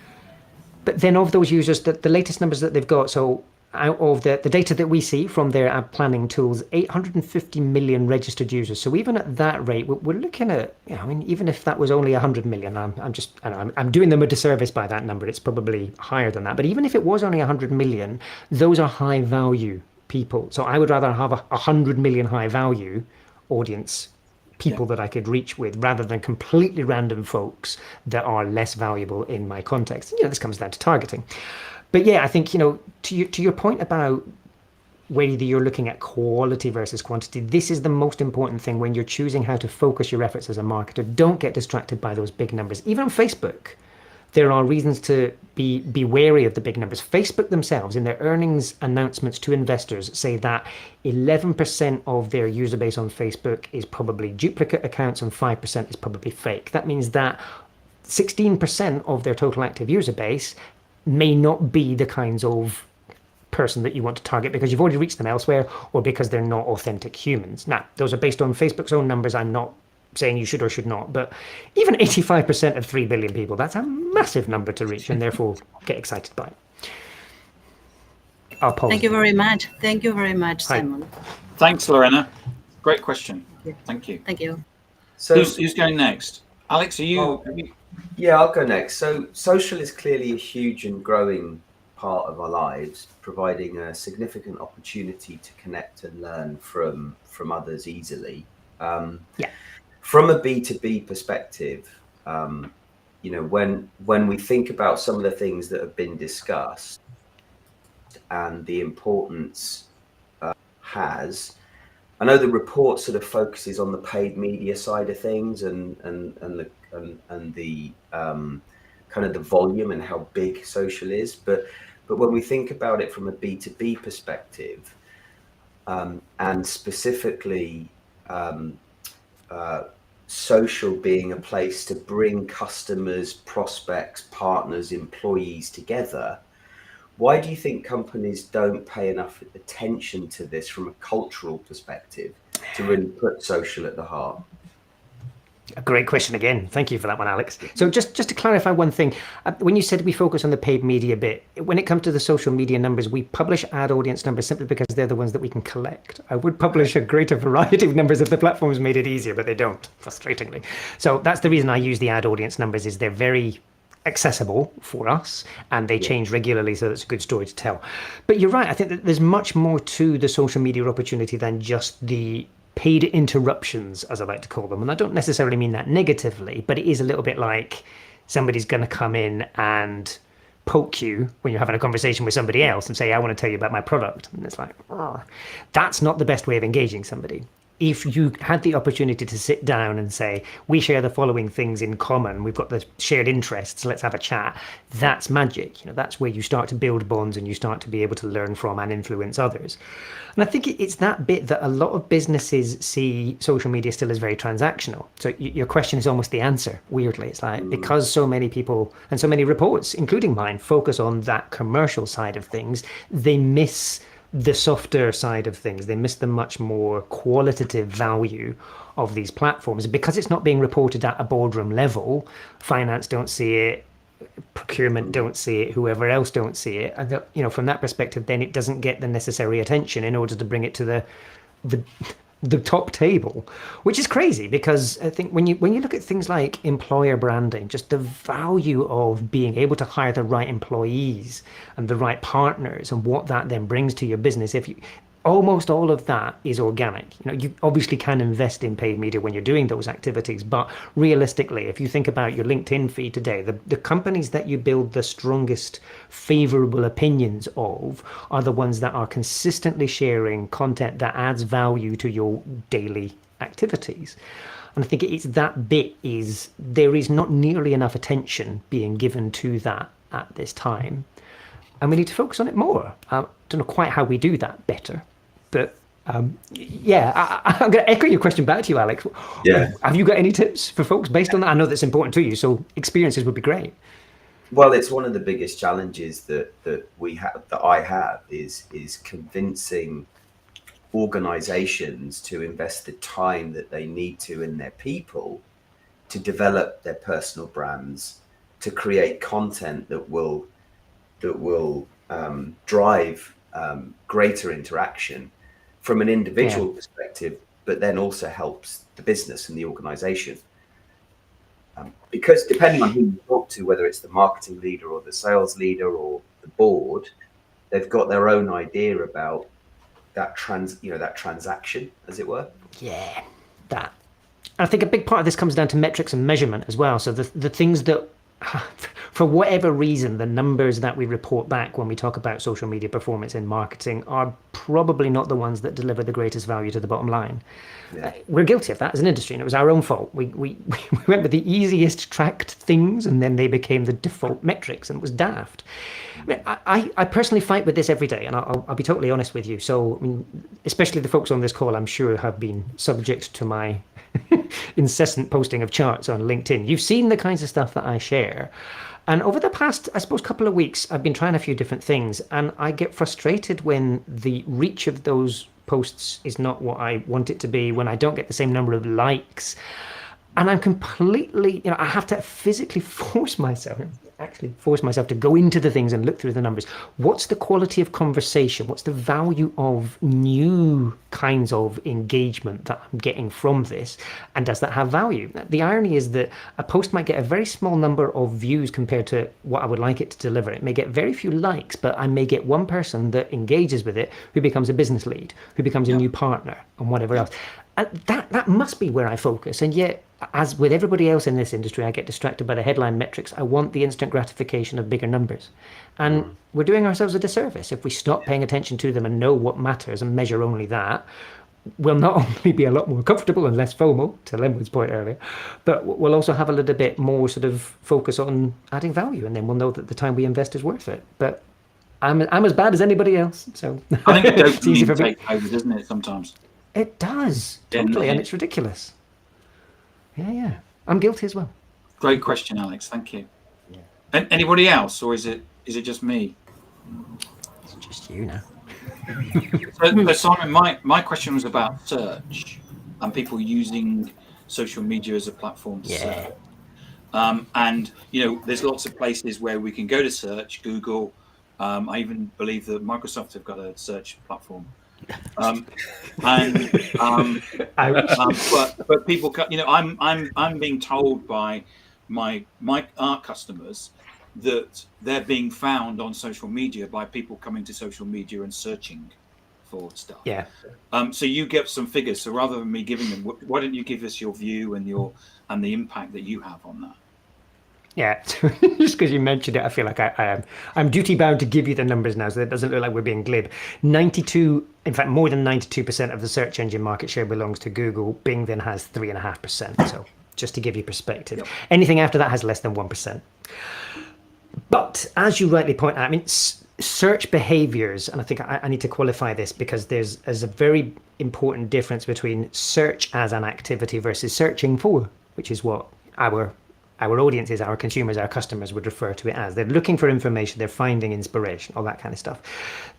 But then of those users, the latest numbers that they've got, so out of the data that we see from their ad planning tools, 850 million registered users. So even at that rate, we're looking at, I mean, even if that was only 100 million, I'm doing them a disservice by that number. It's probably higher than that. But even if it was only 100 million, those are high value people. So I would rather have 100 million high value audience people that I could reach with rather than completely random folks that are less valuable in my context. This comes down to targeting. But yeah, I think, to your point about whether you're looking at quality versus quantity, this is the most important thing when you're choosing how to focus your efforts as a marketer. Don't get distracted by those big numbers. Even on Facebook, there are reasons to be wary of the big numbers. Facebook themselves, in their earnings announcements to investors, say that 11% of their user base on Facebook is probably duplicate accounts and 5% is probably fake. That means that 16% of their total active user base may not be the kinds of person that you want to target because you've already reached them elsewhere, or because they're not authentic humans. Now, those are based on Facebook's own numbers. I'm not saying you should or should not, but even 85% of 3 billion people, that's a massive number to reach, and therefore get excited by it. I'll pause. Thank you very much. Thank you very much, Hi. Simon. Thanks, Lorena. Great question. Yeah. Thank you. Thank you. So Who's going next? Alex, are you? Oh. yeah, I'll go next. So social is clearly a huge and growing part of our lives, providing a significant opportunity to connect and learn from others easily. Yeah. From a B2B perspective, when we think about some of the things that have been discussed and the importance has, I know the report sort of focuses on the paid media side of things and the kind of the volume and how big social is, but when we think about it from a B2B perspective, and specifically social being a place to bring customers, prospects, partners, employees together, why do you think companies don't pay enough attention to this from a cultural perspective to really put social at the heart? A great question again. Thank you for that one, Alex. So just to clarify one thing, when you said we focus on the paid media bit, when it comes to the social media numbers, we publish ad audience numbers simply because they're the ones that we can collect. I would publish a greater variety of numbers if the platforms made it easier, but they don't, frustratingly. So that's the reason I use the ad audience numbers, is they're very accessible for us and they change regularly, so that's a good story to tell. But you're right, I think that there's much more to the social media opportunity than just the paid interruptions, as I like to call them. And I don't necessarily mean that negatively, but it is a little bit like somebody's going to come in and poke you when you're having a conversation with somebody else and say, I want to tell you about my product. And it's like, oh, that's not the best way of engaging somebody. If you had the opportunity to sit down and say, we share the following things in common, we've got the shared interests, let's have a chat, that's magic. That's where you start to build bonds and you start to be able to learn from and influence others. And I think it's that bit that a lot of businesses see social media still as very transactional. So your question is almost the answer, weirdly. It's like, because so many people and so many reports, including mine, focus on that commercial side of things, they miss the softer side of things. They miss the much more qualitative value of these platforms. Because it's not being reported at a boardroom level, finance don't see it, procurement don't see it, whoever else don't see it. And from that perspective, then it doesn't get the necessary attention in order to bring it to the top table, which is crazy. Because I think when you look at things like employer branding, just the value of being able to hire the right employees and the right partners and what that then brings to your business, almost all of that is organic. You obviously can invest in paid media when you're doing those activities, but realistically, if you think about your LinkedIn feed today, the companies that you build the strongest favorable opinions of are the ones that are consistently sharing content that adds value to your daily activities. And I think it's that bit is there is not nearly enough attention being given to that at this time. And we need to focus on it more. I don't know quite how we do that better. But I'm going to echo your question back to you, Alex. Yeah. Have you got any tips for folks based on that? I know that's important to you, so experiences would be great. Well, it's one of the biggest challenges that I have is convincing organizations to invest the time that they need to in their people to develop their personal brands, to create content that will drive greater interaction from an individual perspective, but then also helps the business and the organization. Because depending on who you talk to, whether it's the marketing leader or the sales leader or the board, they've got their own idea about that transaction, as it were. Yeah, that. I think a big part of this comes down to metrics and measurement as well. So the things that, for whatever reason, the numbers that we report back when we talk about social media performance in marketing are probably not the ones that deliver the greatest value to the bottom line. Yeah. We're guilty of that as an industry, and it was our own fault. We went with the easiest tracked things, and then they became the default metrics, and it was daft. I personally fight with this every day, and I'll be totally honest with you. So, I mean, especially the folks on this call, I'm sure have been subject to my incessant posting of charts on LinkedIn. You've seen the kinds of stuff that I share. And over the past, I suppose, couple of weeks, I've been trying a few different things, and I get frustrated when the reach of those posts is not what I want it to be, when I don't get the same number of likes. And I'm completely, I have to physically force myself to go into the things and look through the numbers. What's the quality of conversation? What's the value of new kinds of engagement that I'm getting from this? And does that have value? The irony is that a post might get a very small number of views compared to what I would like it to deliver. It may get very few likes, but I may get one person that engages with it who becomes a business lead, who becomes a new partner, and whatever else. And that must be where I focus. And yet, as with everybody else in this industry, I get distracted by the headline metrics. I want the instant gratification of bigger numbers. And we're doing ourselves a disservice if we stop paying attention to them and know what matters and measure only that. We'll not only be a lot more comfortable and less FOMO, to Linwood's point earlier, but we'll also have a little bit more sort of focus on adding value, and then we'll know that the time we invest is worth it. But I'm as bad as anybody else, so I think it's easy for dopamine me. takes over, doesn't it, sometimes? It does, Didn't totally, it? and it's ridiculous. Yeah. I'm guilty as well. Great question, Alex. Thank you. And anybody else, or is it just me? It's just you now. So Simon, my question was about search and people using social media as a platform to search. And there's lots of places where we can go to search. Google. I even believe that Microsoft have got a search platform. But people, I'm being told by our customers that they're being found on social media by people coming to social media and searching for stuff. Yeah. So you get some figures. So rather than me giving them, why don't you give us your view and the impact that you have on that? Yeah, just because you mentioned it, I feel like I'm duty bound to give you the numbers now, so it doesn't look like we're being glib. 92, in fact, more than 92% of the search engine market share belongs to Google. Bing then has 3.5%. So just to give you perspective, anything after that has less than 1%. But as you rightly point out, I mean, search behaviors, and I think I need to qualify this because there's a very important difference between search as an activity versus searching for, which is what our audiences, our consumers, our customers would refer to it as. They're looking for information, they're finding inspiration, all that kind of stuff.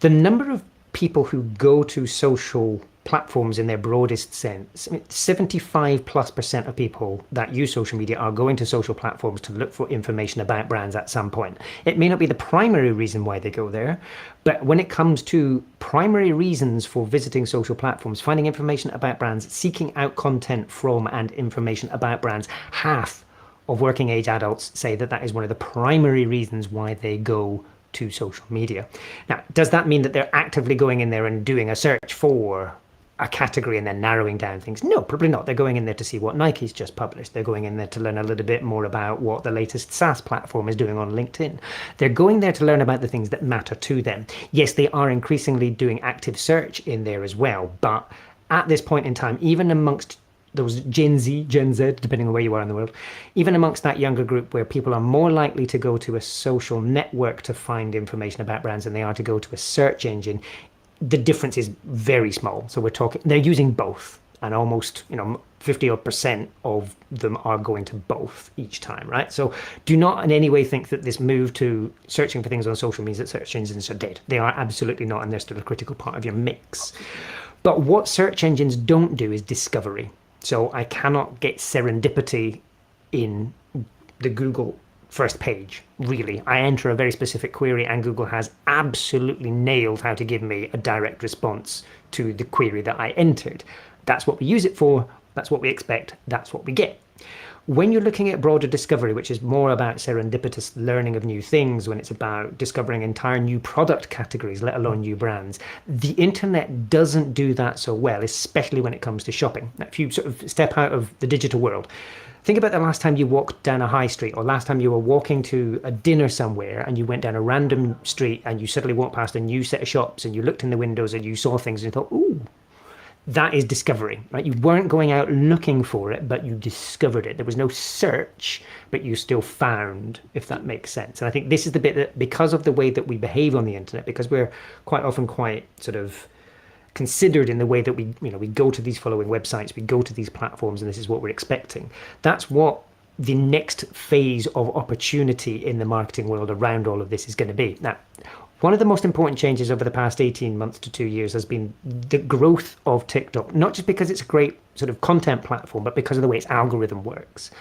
The number of people who go to social platforms in their broadest sense, I mean, 75+% of people that use social media are going to social platforms to look for information about brands at some point. It may not be the primary reason why they go there, but when it comes to primary reasons for visiting social platforms, finding information about brands, seeking out content from and information about brands, half of working age adults say that is one of the primary reasons why they go to social media. Now, does that mean that they're actively going in there and doing a search for a category and then narrowing down things? No, probably not. They're going in there to see what Nike's just published. They're going in there to learn a little bit more about what the latest SaaS platform is doing on LinkedIn. They're going there to learn about the things that matter to them. Yes, they are increasingly doing active search in there as well, but at this point in time, even amongst those Gen Z, depending on where you are in the world, even amongst that younger group where people are more likely to go to a social network to find information about brands than they are to go to a search engine, the difference is very small. So they're using both, and almost 50% of them are going to both each time, right? So do not in any way think that this move to searching for things on social means that search engines are dead. They are absolutely not, and they're still a critical part of your mix. But what search engines don't do is discovery. So I cannot get serendipity in the Google first page, really. I enter a very specific query and Google has absolutely nailed how to give me a direct response to the query that I entered. That's what we use it for. That's what we expect. That's what we get. When you're looking at broader discovery, which is more about serendipitous learning of new things, when it's about discovering entire new product categories, let alone new brands, the internet doesn't do that so well, especially when it comes to shopping. Now, if you sort of step out of the digital world, think about the last time you walked down a high street, or last time you were walking to a dinner somewhere and you went down a random street and you suddenly walked past a new set of shops and you looked in the windows and you saw things and you thought, ooh, that is discovery, right? You weren't going out looking for it, but you discovered it. There was no search, but you still found, if that makes sense. And I think this is the bit that, because of the way that we behave on the internet, because we're quite often quite sort of considered in the way that we go to these following websites, we go to these platforms, and this is what we're expecting. That's what the next phase of opportunity in the marketing world around all of this is going to be. Now, one of the most important changes over the past 18 months to 2 years has been the growth of TikTok, not just because it's a great sort of content platform, but because of the way its algorithm works.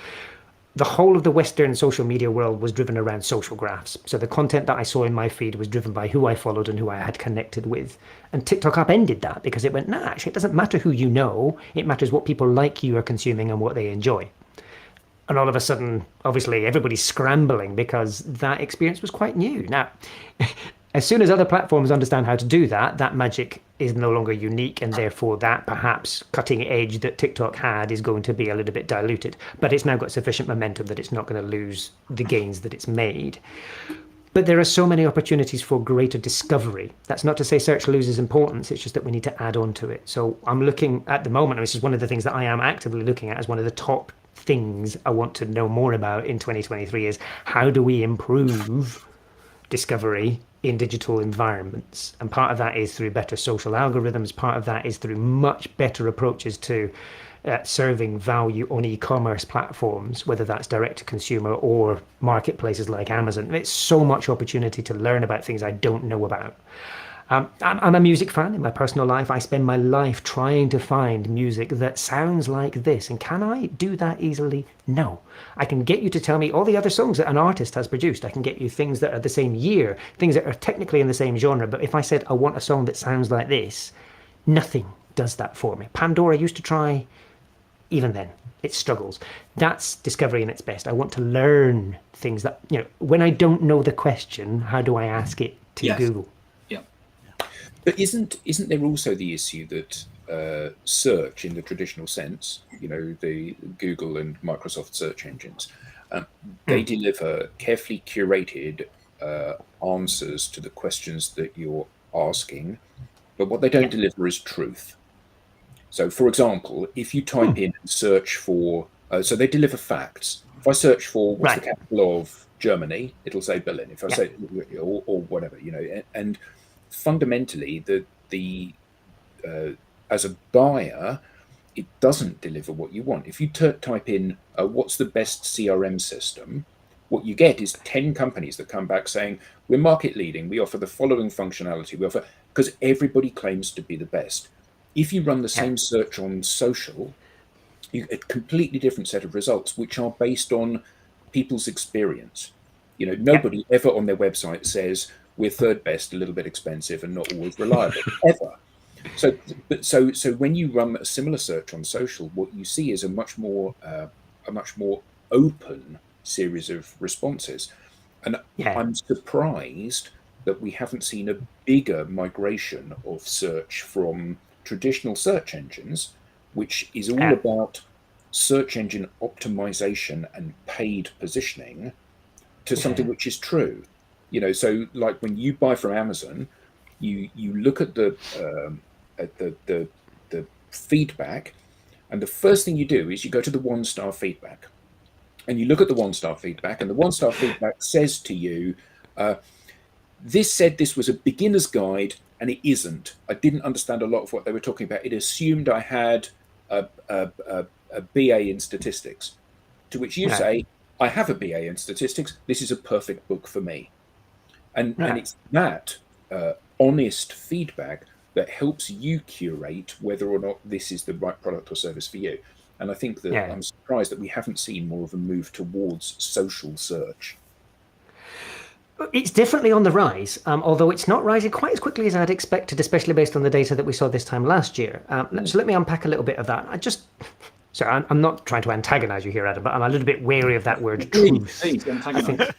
The whole of the Western social media world was driven around social graphs. So the content that I saw in my feed was driven by who I followed and who I had connected with. And TikTok upended that because it went, nah, actually, it doesn't matter who you know. It matters what people like you are consuming and what they enjoy. And all of a sudden, obviously, everybody's scrambling because that experience was quite new. Now, as soon as other platforms understand how to do that, that magic is no longer unique, and therefore that perhaps cutting edge that TikTok had is going to be a little bit diluted. But it's now got sufficient momentum that it's not going to lose the gains that it's made. But there are so many opportunities for greater discovery. That's not to say search loses importance, it's just that we need to add on to it. So I'm looking at the moment, and this is one of the things that I am actively looking at as one of the top things I want to know more about in 2023 is how do we improve discovery in digital environments? And part of that is through better social algorithms. Part of that is through much better approaches to serving value on e-commerce platforms, whether that's direct to consumer or marketplaces like Amazon. It's so much opportunity to learn about things I don't know about. I'm a music fan. In my personal life, I spend my life trying to find music that sounds like this. And can I do that easily? No. I can get you to tell me all the other songs that an artist has produced. I can get you things that are the same year, things that are technically in the same genre. But if I said, I want a song that sounds like this, nothing does that for me. Pandora used to try, even then, it struggles. That's discovery in its best. I want to learn things that, when I don't know the question, how do I ask it to Google? But isn't there also the issue that search, in the traditional sense, the Google and Microsoft search engines, they deliver carefully curated answers to the questions that you're asking, but what they don't deliver is truth. So, for example, if you type in and search for, so they deliver facts. If I search for what's the capital of Germany, it'll say Berlin. If I say or whatever, and fundamentally, the as a buyer, it doesn't deliver what you want. If you type in what's the best CRM system, what you get is 10 companies that come back saying we're market leading, we offer the following functionality, we offer, because everybody claims to be the best. If you run the same search on social, you get a completely different set of results, which are based on people's experience. Nobody ever on their website says we're third best, a little bit expensive, and not always reliable, ever. So when you run a similar search on social, what you see is a much more open series of responses. And I'm surprised that we haven't seen a bigger migration of search from traditional search engines, which is all about search engine optimization and paid positioning, to something which is true. So like when you buy from Amazon, you look at the feedback, and the first thing you do is you go to the 1-star feedback, and you look at the 1-star feedback, and the 1-star feedback says to you, this said this was a beginner's guide, and it isn't. I didn't understand a lot of what they were talking about. It assumed I had a BA in statistics, to which you say, I have a BA in statistics. This is a perfect book for me. And it's that honest feedback that helps you curate whether or not this is the right product or service for you. And I think that I'm surprised that we haven't seen more of a move towards social search. It's definitely on the rise, although it's not rising quite as quickly as I'd expected, especially based on the data that we saw this time last year. So let me unpack a little bit of that. I'm not trying to antagonize you here, Adam, but I'm a little bit wary of that word truth. Please, antagonize.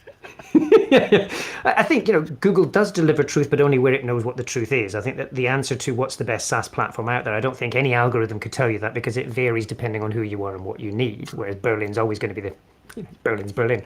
I think Google does deliver truth, but only where it knows what the truth is. I think that the answer to what's the best SaaS platform out there, I don't think any algorithm could tell you that, because it varies depending on who you are and what you need. Whereas Berlin's always going to be Berlin's Berlin.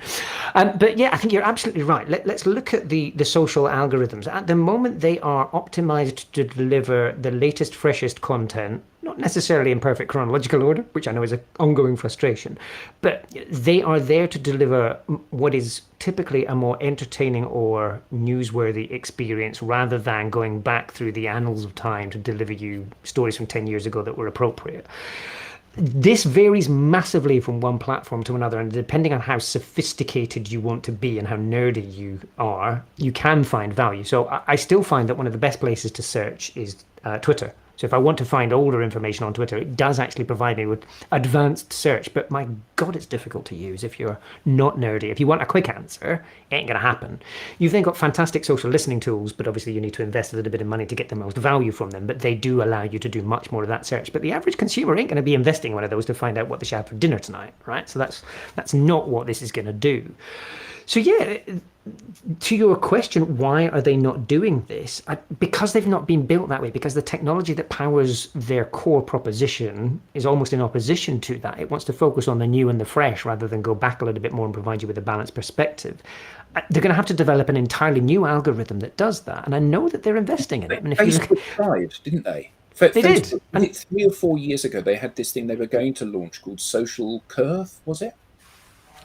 But yeah, I think you're absolutely right. Let's look at the social algorithms. At the moment, they are optimized to deliver the latest, freshest content, not necessarily in perfect chronological order, which I know is an ongoing frustration, but they are there to deliver what is typically a more entertaining or newsworthy experience, rather than going back through the annals of time to deliver you stories from 10 years ago that were appropriate. This varies massively from one platform to another, and depending on how sophisticated you want to be and how nerdy you are, you can find value. So I still find that one of the best places to search is Twitter. So if I want to find older information on Twitter, it does actually provide me with advanced search. But my God, it's difficult to use if you're not nerdy. If you want a quick answer, it ain't going to happen. You've then got fantastic social listening tools, but obviously you need to invest a little bit of money to get the most value from them. But they do allow you to do much more of that search. But the average consumer ain't going to be investing one of those to find out what they should have for dinner tonight, right? So that's not what this is going to do. So yeah, to your question, why are they not doing this? Because they've not been built that way, because the technology that powers their core proposition is almost in opposition to that. It wants to focus on the new and the fresh rather than go back a little bit more and provide you with a balanced perspective. They're going to have to develop an entirely new algorithm that does that, and I know that they're investing in it. And if Facebook tried, didn't they? They did. And 3 or 4 years ago, they had this thing they were going to launch called Social Curve, was it?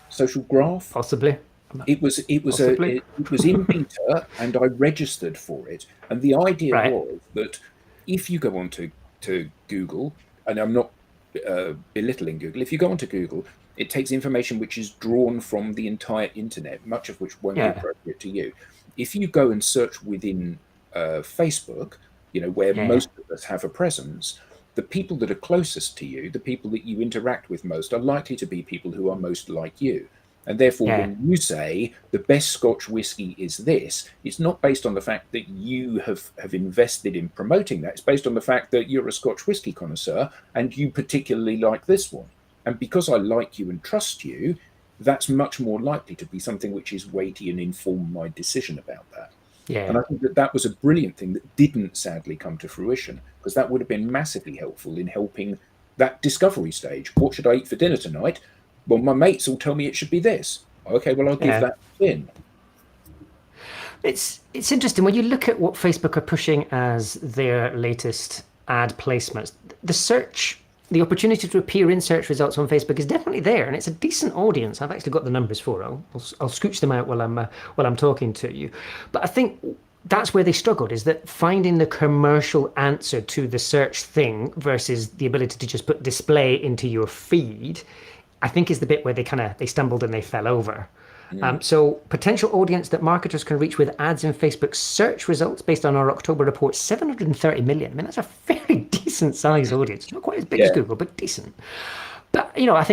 Social Graph? Possibly. It was in beta, and I registered for it. And the idea was that if you go onto Google, and I'm not belittling Google, if you go onto Google, it takes information which is drawn from the entire internet, much of which won't be appropriate to you. If you go and search within Facebook, where most of us have a presence, the people that are closest to you, the people that you interact with most, are likely to be people who are most like you. And therefore, when you say the best Scotch whiskey is this, it's not based on the fact that you have invested in promoting that. It's based on the fact that you're a Scotch whiskey connoisseur and you particularly like this one. And because I like you and trust you, that's much more likely to be something which is weighty and inform my decision about that. Yeah. And I think that was a brilliant thing that didn't sadly come to fruition, because that would have been massively helpful in helping that discovery stage. What should I eat for dinner tonight? Well, my mates all tell me it should be this. Okay, well, I'll give that in. It's interesting when you look at what Facebook are pushing as their latest ad placements. The opportunity to appear in search results on Facebook is definitely there, and it's a decent audience. I've actually got the numbers for it. I'll scooch them out while I'm talking to you. But I think that's where they struggled, is that finding the commercial answer to the search thing versus the ability to just put display into your feed, I think is the bit where they stumbled and they fell over. So potential audience that marketers can reach with ads in Facebook search results based on our October report, 730 million. I mean, that's a very decent size audience. Not quite as big as Google, but decent. But, I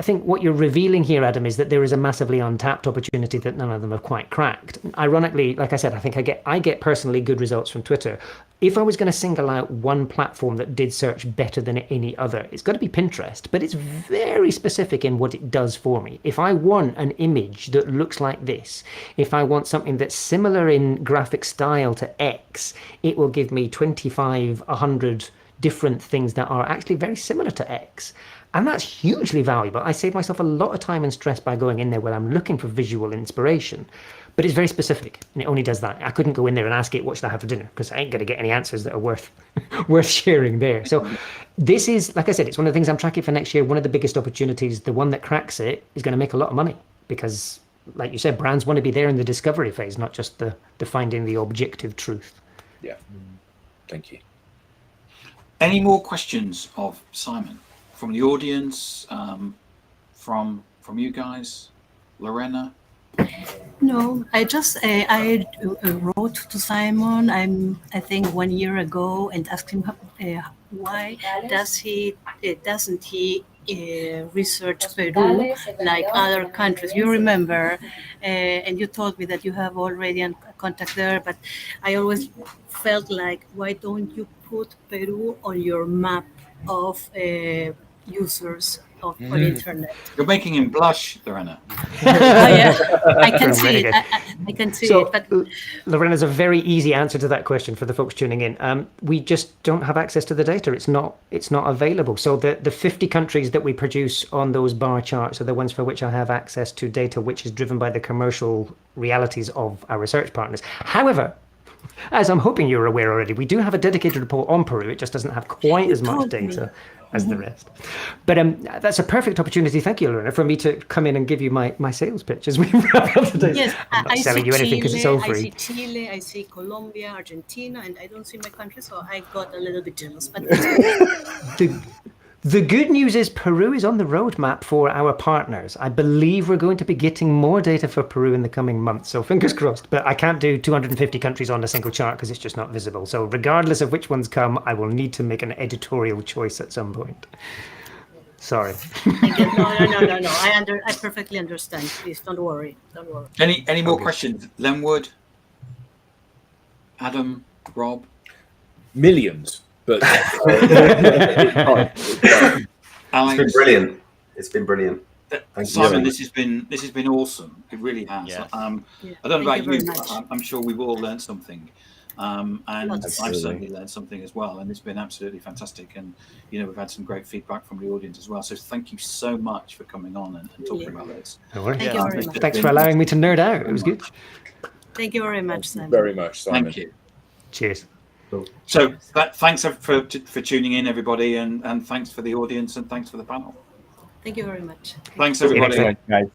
think what you're revealing here, Adam, is that there is a massively untapped opportunity that none of them have quite cracked. Ironically, like I said, I think I get personally good results from Twitter. If I was going to single out one platform that did search better than any other, it's got to be Pinterest, but it's very specific in what it does for me. If I want an image that looks like this, if I want something that's similar in graphic style to X, it will give me 25, 100 different things that are actually very similar to X. And that's hugely valuable. I save myself a lot of time and stress by going in there where I'm looking for visual inspiration. But it's very specific, and it only does that. I couldn't go in there and ask it, what should I have for dinner? Because I ain't going to get any answers that are worth sharing there. So this is, like I said, it's one of the things I'm tracking for next year. One of the biggest opportunities, the one that cracks it, is going to make a lot of money. Because, like you said, brands want to be there in the discovery phase, not just the finding the objective truth. Yeah. Thank you. Any more questions of Simon? From the audience, from you guys, Lorena? No, I just I wrote to Simon. I think 1 year ago, and asked him why doesn't he research Peru like other countries. You remember, and you told me that you have already a contact there. But I always felt like, why don't you put Peru on your map of users on internet. You're making him blush, Lorena. Oh, yeah, I can From see it. Renegade. I can see So, it, but Lorena, there's a very easy answer to that question for the folks tuning in. We just don't have access to the data. It's not available. So the 50 countries that we produce on those bar charts are the ones for which I have access to data, which is driven by the commercial realities of our research partners. However, as I'm hoping you're aware already, we do have a dedicated report on Peru. It just doesn't have quite as much told me. data as the rest. But that's a perfect opportunity, thank you, Lorena, for me to come in and give you my sales pitch as we wrap up today. yes, I'm not I see selling you anything because it's all Chile, I free. see Chile, I see Colombia, Argentina, and I don't see my country, so I got a little bit jealous. But The good news is Peru is on the roadmap for our partners. I believe we're going to be getting more data for Peru in the coming months, so fingers crossed. But I can't do 250 countries on a single chart because it's just not visible. So regardless of which ones come, I will need to make an editorial choice at some point. Sorry. no. I perfectly understand. Please don't worry. Don't worry. Any more questions? Lenwood, Adam, Rob? Millions, but It's been Alex? brilliant. It's been brilliant. Thank you. Simon, this has been awesome. It really has. Yes. Yeah, I don't know thank about you very you, much. but I'm sure we've all learned something. And I've Absolutely. certainly learned something as well. And it's been absolutely fantastic. And, we've had some great feedback from the audience as well. So thank you so much for coming on and talking Yeah. about this. No worries. Thank you very much. Thanks for allowing me to nerd out. It was good. Thank you very much, Simon. very much, Simon. Thank you. Cheers. So thanks for tuning in, everybody. And thanks for the audience and thanks for the panel. Thank you very much. Thanks, See you next everybody. time. Guys.